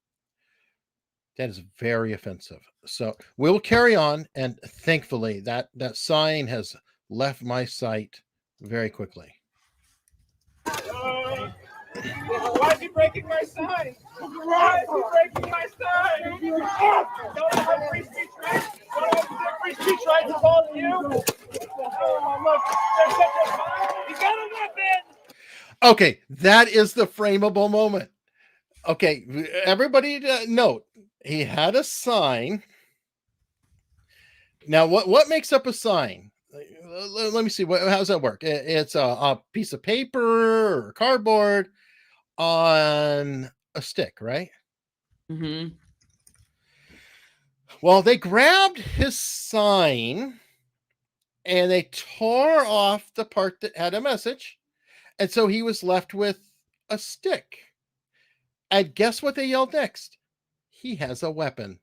That is very offensive. So we'll carry on, and thankfully that sign has left my sight very quickly. Why is he breaking my sign? Why is he breaking my sign? Don't have free speech rights? Don't have free speech rights is all of you? Oh, look, there's such a fire. He's got a weapon. Okay, that is the frameable moment. Okay, everybody note, he had a sign. Now, what makes up a sign? Let me see. How does that work? It's a piece of paper or cardboard on a stick, right? Mm-hmm. Well, they grabbed his sign and they tore off the part that had a message. And so he was left with a stick. And guess what they yelled next? He has a weapon.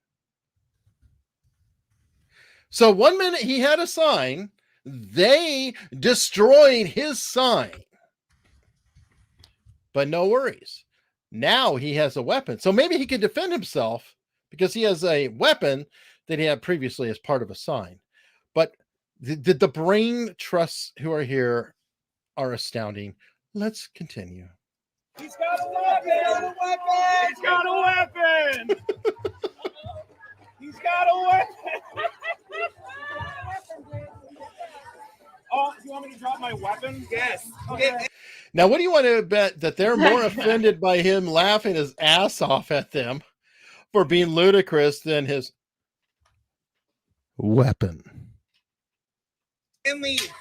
So 1 minute he had a sign, they destroyed his sign. But no worries. Now he has a weapon. So maybe he could defend himself because he has a weapon that he had previously as part of a sign. But the brain trusts who are here are astounding. Let's continue. He's got a weapon. He's got a weapon. He's got a weapon. Oh, do you want me to drop my weapon? Yes. Okay. Now, what do you want to bet that they're more offended by him laughing his ass off at them for being ludicrous than his weapon?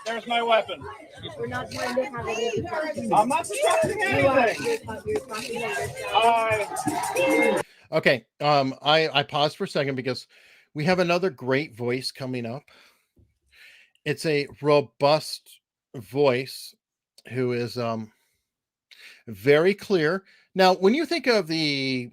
There's my weapon. We're not trying to have any. I'm not disrupting anything. Okay. I paused for a second because we have another great voice coming up. It's a robust voice who is very clear. Now, when you think of the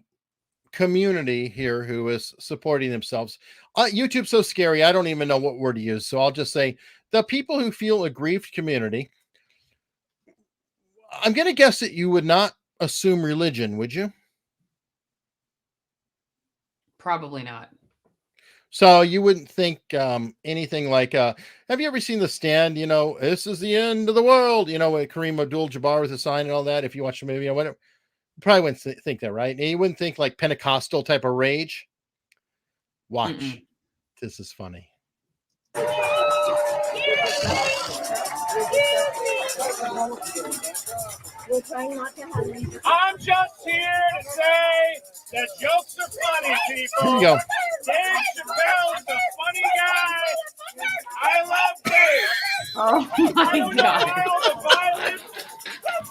community here who is supporting themselves, YouTube's so scary, I don't even know what word to use. So I'll just say the people who feel aggrieved community. I'm going to guess that you would not assume religion, would you? Probably not. So you wouldn't think anything like, have you ever seen The Stand? You know, this is the end of the world. You know, with Kareem Abdul-Jabbar with a sign and all that. If you watch the movie or whatever, you probably wouldn't think that, right? And you wouldn't think like Pentecostal type of rage. Watch. Mm-mm. This is funny. We're trying not to have any. I'm just here to say that jokes are funny, people. Here you go. Dave Chappelle is a funny guy. I love Dave. Oh I my don't know god. why all the violence.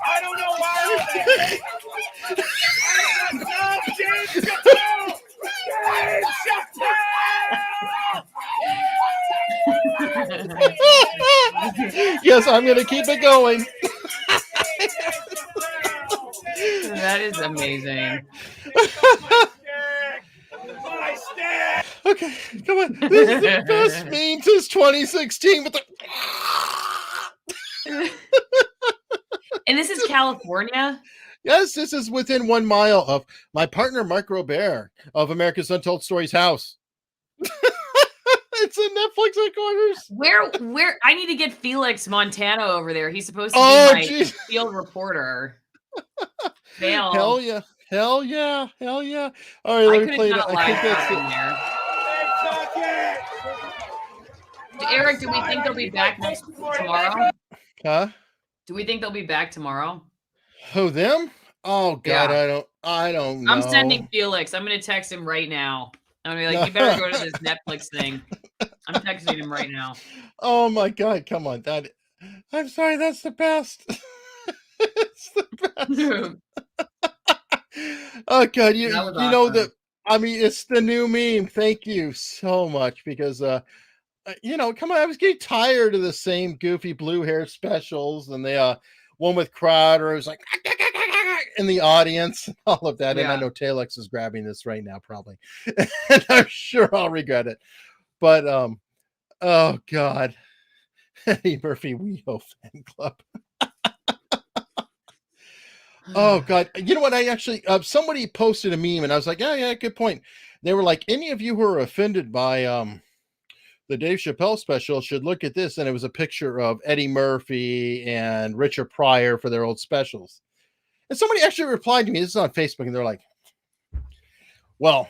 I don't know why all that. I just love Dave Chappelle. Dave Chappelle. Yes, I'm going to keep it going. That is amazing. My stick. Okay, come on. This is the best meme since 2016. With the... And this is California? Yes, this is within 1 mile of my partner, Mark Robert of America's Untold Stories house. It's a Netflix headquarters. Where I need to get Felix Montano over there. He's supposed to be my geez. field reporter. Fail. Hell yeah. Hell yeah. Hell yeah. All right, I let could me have play done that. a I live think that's stream there. Eric, do we think they'll be back tomorrow? Huh? Do we think they'll be back tomorrow? Who, them? Oh God, Yeah. I don't know. I'm sending Felix. I'm gonna text him right now. I'm gonna be like, you better go to this Netflix thing. I'm texting him right now. Oh my God, come on. I'm sorry, that's the best. It's the best. Oh God, That you was you know that awesome. I mean it's the new meme. Thank you so much because come on, I was getting tired of the same goofy blue hair specials and the one with Crowder was like in the audience, all of that. And I Yeah. know Telex is grabbing this right now, probably. And I'm sure I'll regret it. But oh God. Eddie Murphy WeHo fan club. Oh God. You know what? I actually somebody posted a meme and I was like, yeah, good point. They were like, any of you who are offended by the Dave Chappelle special should look at this. And it was a picture of Eddie Murphy and Richard Pryor for their old specials. And somebody actually replied to me. This is on Facebook, and they're like, well,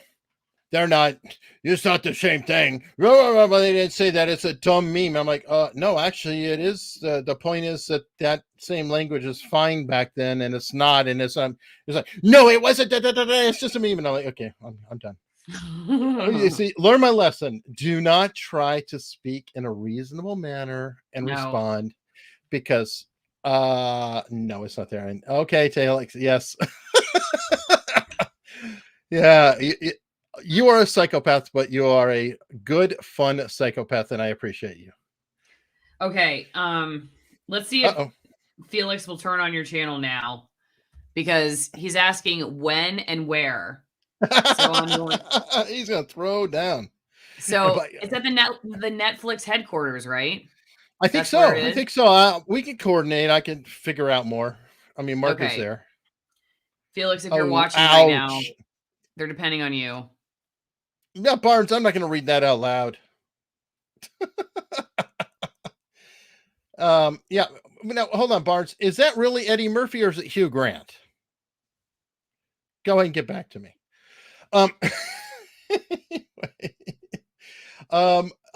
they're not, it's not the same thing. But they didn't say that. It's a dumb meme. I'm like, no, actually, it is. The point is that same language is fine back then, and it's not. And it's like, no, it wasn't. It's just a meme. And I'm like, okay, I'm done. You see, learn my lesson. Do not try to speak in a reasonable manner and respond because no, it's not there. And okay, Taylor, yes. Yeah, you are a psychopath, but you are a good, fun psychopath, and I appreciate you. Okay, let's see if Felix will turn on your channel now because he's asking when and where. So he's gonna throw down. So it's at the Netflix headquarters, right? I think so. I think so. We can coordinate. I can figure out more. I mean, Mark is there. Felix, if you're watching right now, they're depending on you. Yeah, Barnes, I'm not going to read that out loud. Yeah. Now, hold on, Barnes. Is that really Eddie Murphy or is it Hugh Grant? Go ahead and get back to me.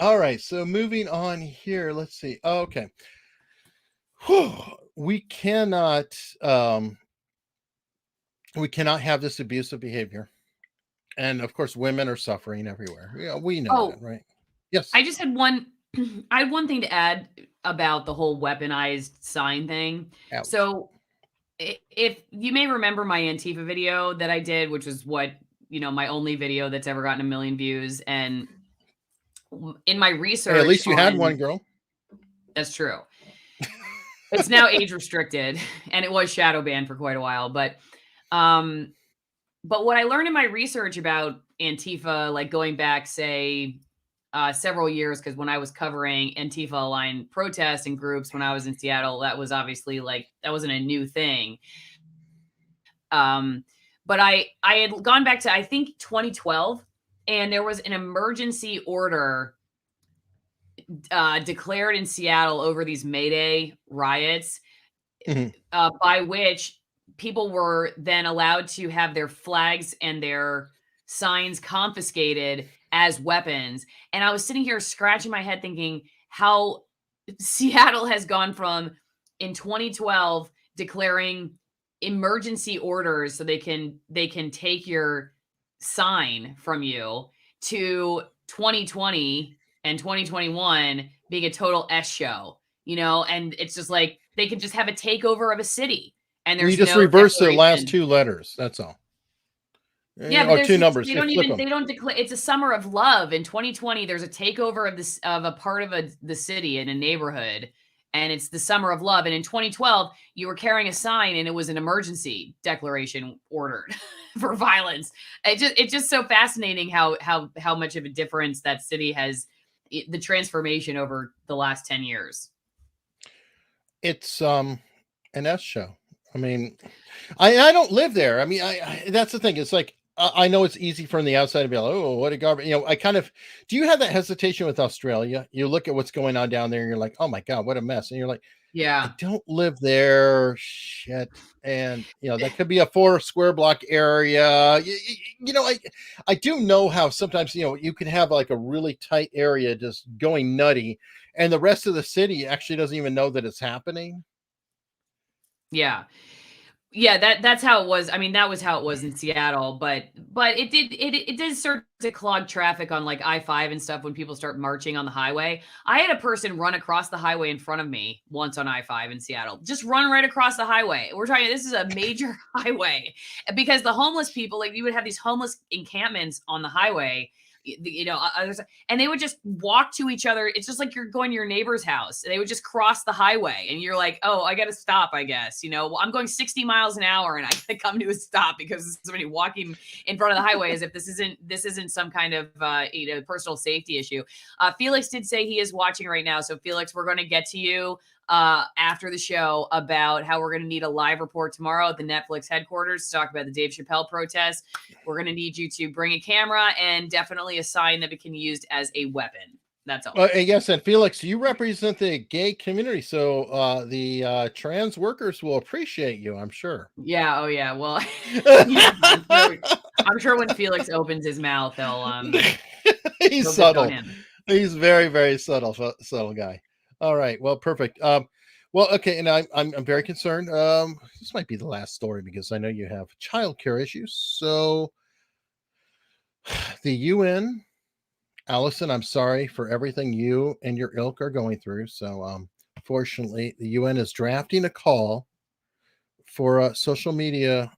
All right. So moving on here, let's see. Okay. We cannot have this abusive behavior. And of course, women are suffering everywhere. Yeah, we know that, right? Yes. I just had one thing to add about the whole weaponized sign thing. Ouch. So if you may remember my Antifa video that I did, which was my only video that's ever gotten 1 million views. And in my research, hey, at least you had one, girl. That's true. It's now age restricted and it was shadow banned for quite a while. But what I learned in my research about Antifa, like going back, say, several years, because when I was covering Antifa-aligned protests and groups when I was in Seattle, that was obviously that wasn't a new thing. But I had gone back to, I think, 2012, and there was an emergency order declared in Seattle over these May Day riots, by which people were then allowed to have their flags and their signs confiscated as weapons. And I was sitting here scratching my head thinking how Seattle has gone from, in 2012, declaring emergency orders so they can take your sign from you, to 2020 and 2021 being a total S show, and it's just like they can just have a takeover of a city. And there's you just reverse the last 2 letters. That's all. Yeah, but 2 numbers. They don't declare. It's a summer of love. In 2020, there's a takeover of a part of the city in a neighborhood, and it's the summer of love. And in 2012, you were carrying a sign, and it was an emergency declaration ordered for violence. It's just so fascinating how much of a difference that city has, the transformation over the last 10 years. It's an S show. I mean, I don't live there. I mean, that's the thing. It's like, I know it's easy from the outside to be like, oh, what a garbage. Do you have that hesitation with Australia? You look at what's going on down there and you're like, oh my God, what a mess. And you're like, yeah, I don't live there. Shit. And, that could be a 4 square block area. I do know how sometimes, you can have like a really tight area just going nutty, and the rest of the city actually doesn't even know that it's happening. Yeah. Yeah, that's how it was. I mean, that was how it was in Seattle, but it did start to clog traffic on like I-5 and stuff when people start marching on the highway. I had a person run across the highway in front of me once on I-5 in Seattle. Just run right across the highway. We're talking, this is a major highway because the homeless people, like you would have these homeless encampments on the highway, and they would just walk to each other. It's just like you're going to your neighbor's house. They would just cross the highway and you're like, oh, I got to stop, I guess. Well, I'm going 60 miles an hour and I got to come to a stop because there's somebody walking in front of the highway as if this isn't some kind of, personal safety issue. Felix did say he is watching right now. So Felix, we're going to get to you after the show about how we're going to need a live report tomorrow at the Netflix headquarters to talk about the Dave Chappelle protest. We're going to need you to bring a camera and definitely a sign that it can be used as a weapon. That's all. Yes, and Felix, you represent the gay community, so the trans workers will appreciate you, I'm sure. Yeah. Oh, yeah. Well, I'm sure when Felix opens his mouth, He's subtle. He's very, very subtle guy. All right. Well, perfect. Well, okay, and I'm very concerned. This might be the last story because I know you have childcare issues. So the UN, Allison, I'm sorry for everything you and your ilk are going through. So fortunately, the UN is drafting a call for social media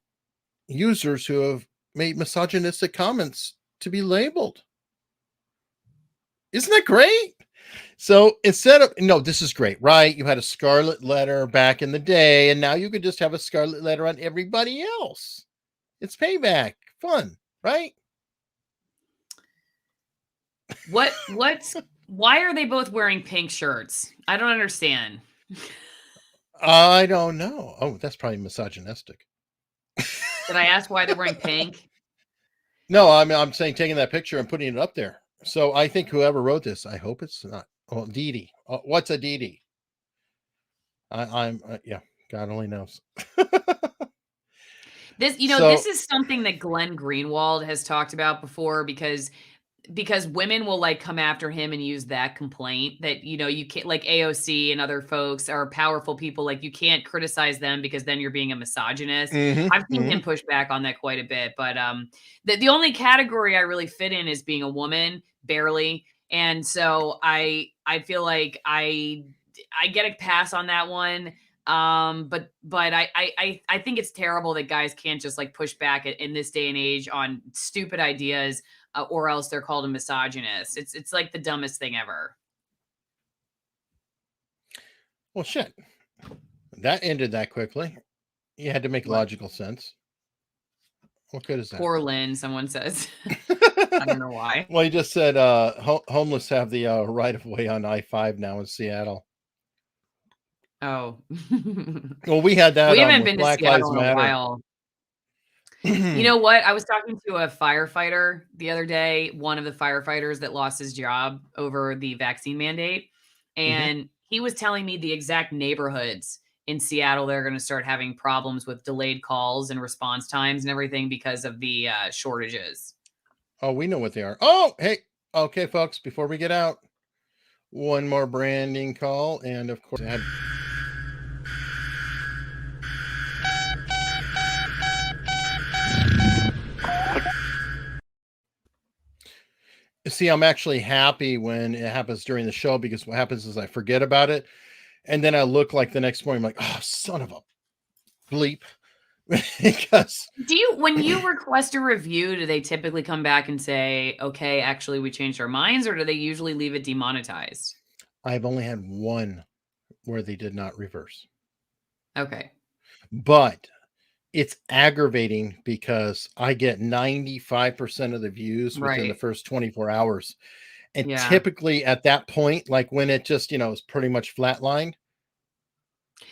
users who have made misogynistic comments to be labeled. Isn't that great? So instead of, no, this is great, right? You had a scarlet letter back in the day, and now you could just have a scarlet letter on everybody else. It's payback. Fun, right? Why are they both wearing pink shirts? I don't understand. I don't know. Oh, that's probably misogynistic. Did I ask why they're wearing pink? No, I'm saying taking that picture and putting it up there. So I think whoever wrote this, I hope it's not. Oh, Dee. What's a Dee? I'm yeah, God only knows. This is something that Glenn Greenwald has talked about before because women will like come after him and use that complaint that, you can't, like AOC and other folks are powerful people. Like you can't criticize them because then you're being a misogynist. I've seen him push back on that quite a bit, but the only category I really fit in is being a woman, barely. And so I feel like I get a pass on that one. But I think it's terrible that guys can't just like push back in this day and age on stupid ideas, or else they're called a misogynist. It's like the dumbest thing ever. Well, shit. That ended that quickly. You had to make logical sense. What good is that? Poor Lynn, someone says. I don't know why. Well, you just said homeless have the right of way on I-5 now in Seattle. Oh. Well, we had that. We haven't been to Seattle in a while. You know what? I was talking to a firefighter the other day, one of the firefighters that lost his job over the vaccine mandate. And he was telling me the exact neighborhoods in Seattle they're going to start having problems with delayed calls and response times and everything because of the shortages. Oh, we know what they are. Oh, hey. Okay, folks, before we get out, one more branding call. And of course, see, I'm actually happy when it happens during the show because what happens is I forget about it. And then I look like the next morning, I'm like, oh, son of a bleep. Because when you request a review, do they typically come back and say, okay, actually we changed our minds, or do they usually leave it demonetized? I've only had one where they did not reverse. Okay. But it's aggravating because I get 95% of the views within the first 24 hours. And typically at that point, like when it just, is pretty much flatlined.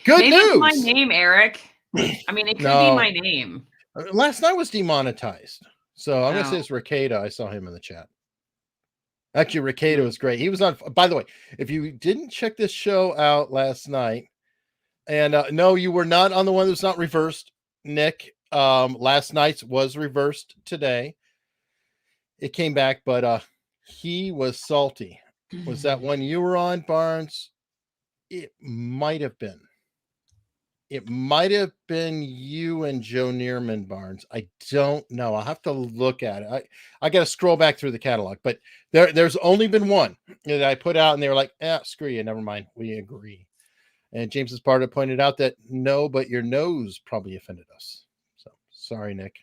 Maybe news. It's my name, Eric. I mean, it could be my name. Last night was demonetized. So I'm going to say it's Ricada. I saw him in the chat. Actually, Ricada was great. He was on, by the way, if you didn't check this show out last night, and no, you were not on the one that's not reversed, Nick. Last night's was reversed today. It came back, but he was salty. Was that one you were on, Barnes? It might have been. it might have been you and Joe Neerman Barnes. I don't know. I'll have to look at it. I got to scroll back through the catalog, but there's only been one that I put out, and they were like, screw you, never mind. We agree. And James Esparta pointed out that no, but your nose probably offended us. So sorry, Nick.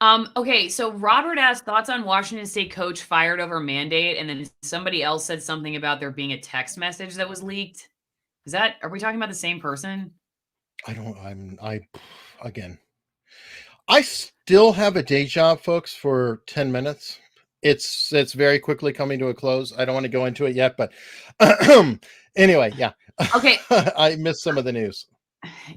Okay, so Robert asked thoughts on Washington State coach fired over mandate, and then somebody else said something about there being a text message that was leaked. Are we talking about the same person? Again, I still have a day job, folks, for 10 minutes. It's very quickly coming to a close. I don't want to go into it yet, but anyway, yeah. Okay. I missed some of the news.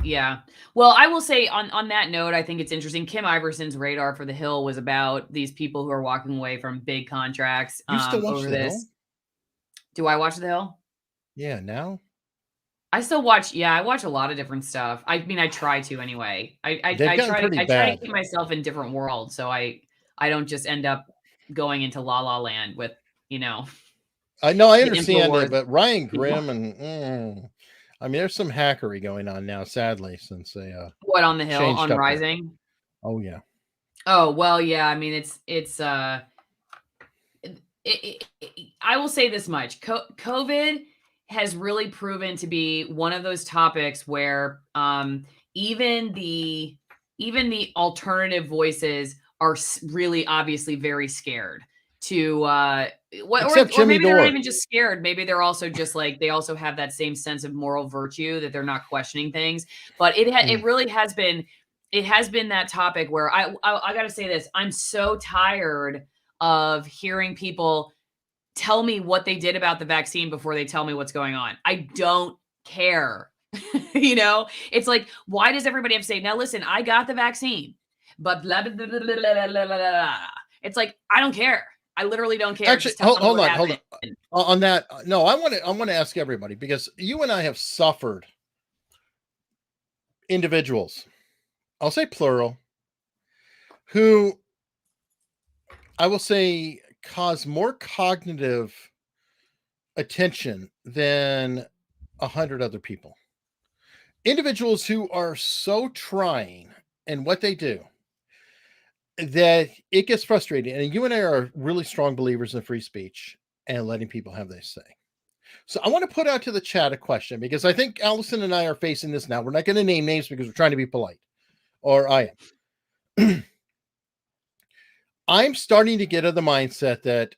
Yeah. Well, I will say on that note, I think it's interesting. Kim Iverson's radar for the Hill was about these people who are walking away from big contracts You still watch over the this. Hill? Do I watch the Hill? Yeah, now? I still watch. Yeah, I watch a lot of different stuff. I mean, I try to anyway. I try to keep myself in different worlds, so I don't just end up going into La La Land with, I know, I understand it, but Ryan Grimm and I mean, there's some hackery going on now, sadly, since they what on the Hill on Rising? There. Oh yeah. Oh well, yeah. I mean, I will say this much: COVID has really proven to be one of those topics where even the alternative voices are really obviously very scared to or maybe they're not even just scared. Maybe they're also just like they also have that same sense of moral virtue that they're not questioning things. But it really has been that topic where I got to say this: I'm so tired of hearing people tell me what they did about the vaccine before they tell me what's going on. I don't care. It's like, why does everybody have to say, now listen, I got the vaccine, but blah, blah, blah, blah, blah, blah, blah, blah. It's like, I don't care. I literally don't care. Actually, hold on. On that, no, I want to ask everybody, because you and I have suffered individuals, I'll say plural, who I will say cause more cognitive attention than 100 other people. Individuals who are so trying in what they do that it gets frustrating. And you and I are really strong believers in free speech and letting people have their say. So I want to put out to the chat a question, because I think Alison and I are facing this now. We're not going to name names because we're trying to be polite, or I am. I'm starting to get of the mindset that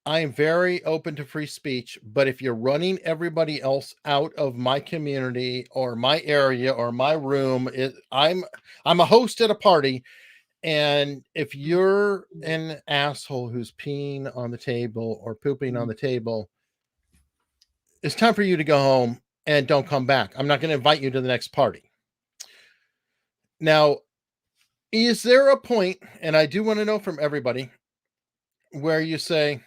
I am very open to free speech, but if you're running everybody else out of my community or my area or my room, I'm a host at a party, and if you're an asshole who's peeing on the table or pooping on the table, it's time for you to go home and don't come back. I'm not going to invite you to the next party. Now, is there a point, and I do want to know from everybody, where you say,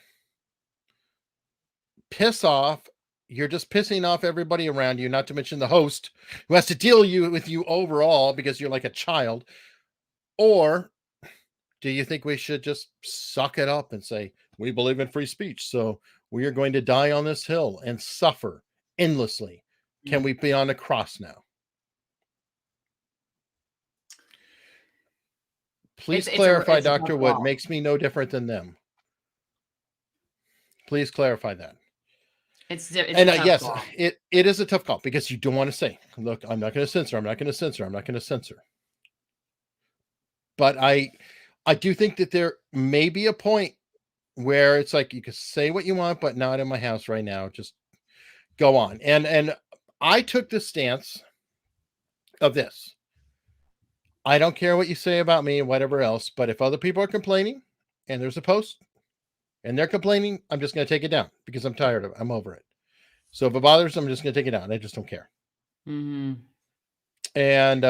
piss off, you're just pissing off everybody around you, not to mention the host who has to deal with you overall because you're like a child? Or do you think we should just suck it up and say, we believe in free speech, so we are going to die on this hill and suffer endlessly? Can we be on the cross now? Please clarify, Dr. Wood. Makes me no different than them. Please clarify that. Yes, it is a tough call, because you don't want to say, look, I'm not going to censor. I'm not going to censor. I'm not going to censor. But I do think that there may be a point where it's like, you can say what you want, but not in my house right now. Just go on. And I took the stance of this. I don't care what you say about me and whatever else, but if other people are complaining and there's a post and they're complaining, I'm just going to take it down, because I'm tired of it. I'm over it. So if it bothers them, I'm just going to take it down. I just don't care. Mm-hmm. And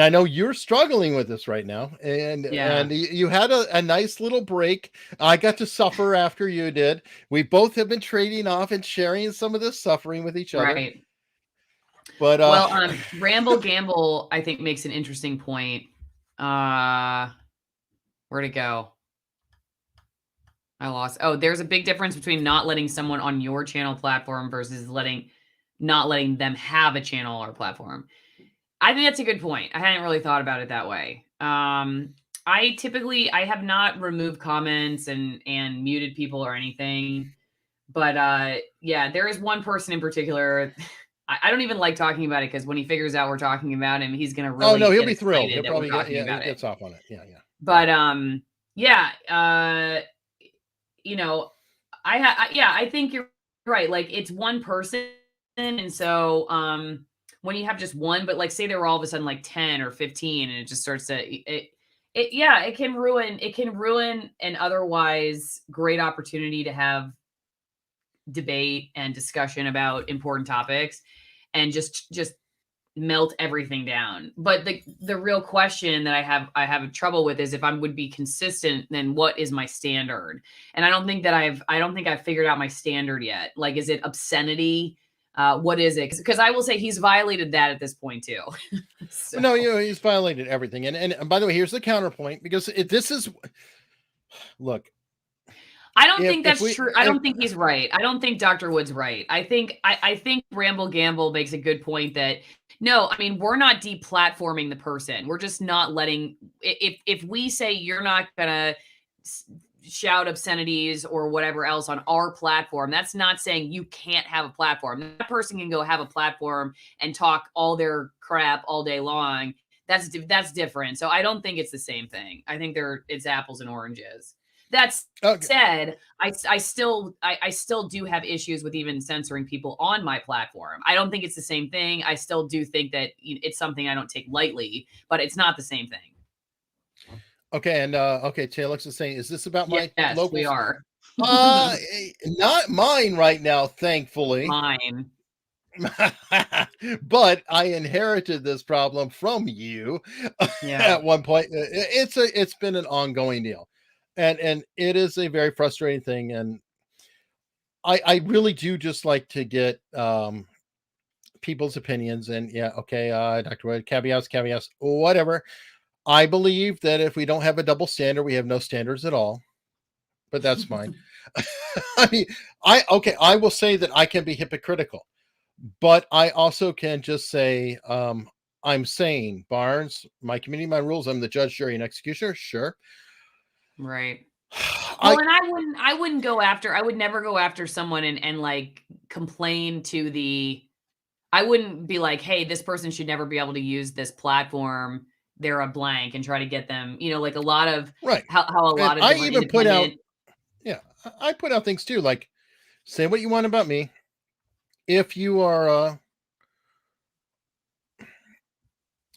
I know you're struggling with this right now, and you had a nice little break. I got to suffer after you did. We both have been trading off and sharing some of this suffering with each other. Right. But Ramble Gamble, I think, makes an interesting point. Where'd it go? I lost. Oh, there's a big difference between not letting someone on your channel platform versus not letting them have a channel or platform. I think that's a good point. I hadn't really thought about it that way. I have not removed comments and muted people or anything, but yeah, there is one person in particular. I don't even like talking about it because when he figures out we're talking about him, he's gonna Oh really no, he'll get be thrilled. He'll excited that we're probably get, talking he about it. gets off on it. Yeah. But yeah, you know, I think you're right. Like it's one person, and so when you have just one, but like say they were all of a sudden like 10 or 15, and it just starts to it can ruin an otherwise great opportunity to have debate and discussion about important topics and just melt everything down. But the real question that I have trouble with is if I would be consistent, then what is my standard? And I don't think I've figured out my standard yet. Like, is it obscenity? What is it? Because I will say he's violated that at this point too. So. No, he's violated everything. And by the way, here's the counterpoint, because this is, look. I don't think that's true. I don't think he's right. I don't think Dr. Wood's right. I think Ramble Gamble makes a good point that no, I mean, we're not deplatforming the person. We're just not letting, if we say you're not gonna shout obscenities or whatever else on our platform, that's not saying you can't have a platform. That person can go have a platform and talk all their crap all day long. That's different. So I don't think it's the same thing. I think it's apples and oranges. That's said, I still do have issues with even censoring people on my platform. I don't think it's the same thing. I still do think that it's something I don't take lightly, but it's not the same thing. Okay, and okay, Taylix is saying, is this about my locals? We are. Not mine right now, thankfully. Mine. But I inherited this problem from you at one point. It's been an ongoing deal. And it is a very frustrating thing. And I really do just like to get people's opinions. And yeah, okay, Dr. Wood, caveats, whatever. I believe that if we don't have a double standard, we have no standards at all. But that's fine. I mean, I will say that I can be hypocritical, but I also can just say, I'm saying, Barnes, my community, my rules, I'm the judge, jury, and executioner. Sure. Right. Well, and I would never go after someone and like complain to I wouldn't be like, hey, this person should never be able to use this platform. They're a blank, and try to get them, like a lot of how a lot of I even put out, I put out things too, like say what you want about me. If you are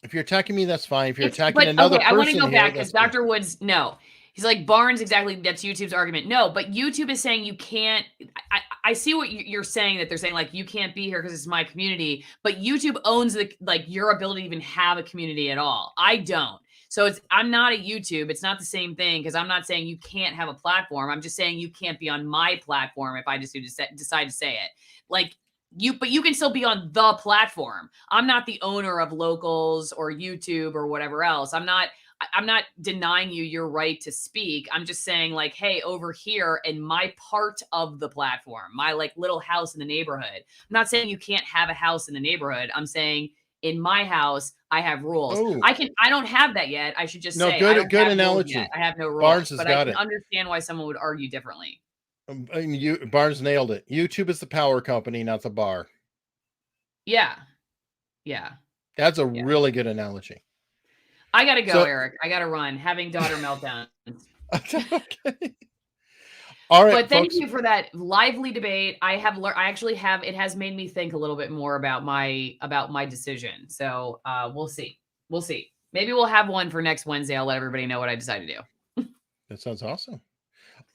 if you're attacking me, that's fine. If you're attacking another person, I want to go back because Dr. Woods, no. He's like, Barnes, exactly. That's YouTube's argument. No, but YouTube is saying you can't. I see what you're saying, that they're saying like you can't be here because it's my community, but YouTube owns your ability to even have a community at all. I don't. So I'm not a YouTube. It's not the same thing, because I'm not saying you can't have a platform. I'm just saying you can't be on my platform if I just decide to say it. Like but you can still be on the platform. I'm not the owner of Locals or YouTube or whatever else. I'm not denying you your right to speak. I'm just saying, like, hey, over here in my part of the platform, my like little house in the neighborhood. I'm not saying you can't have a house in the neighborhood. I'm saying in my house, I have rules. Oh. I don't have that yet. I should just say, good analogy. I have no rules. Barnes has but got I can understand why someone would argue differently. Barnes nailed it. YouTube is the power company, not the bar. Yeah. That's a really good analogy. I gotta go, Eric. I gotta run. Having daughter meltdown. Okay. All right, but thank you for that lively debate. It has made me think a little bit more about my decision. So we'll see. Maybe we'll have one for next Wednesday. I'll let everybody know what I decide to do. That sounds awesome.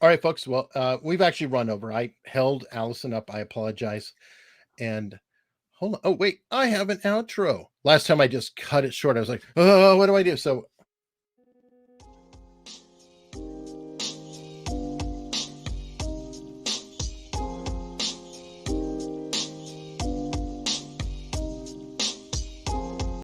All right, folks. Well, we've actually run over. I held Allison up. I apologize. And hold on. Oh, wait. I have an outro. Last time I just cut it short. I was like, oh, what do I do? So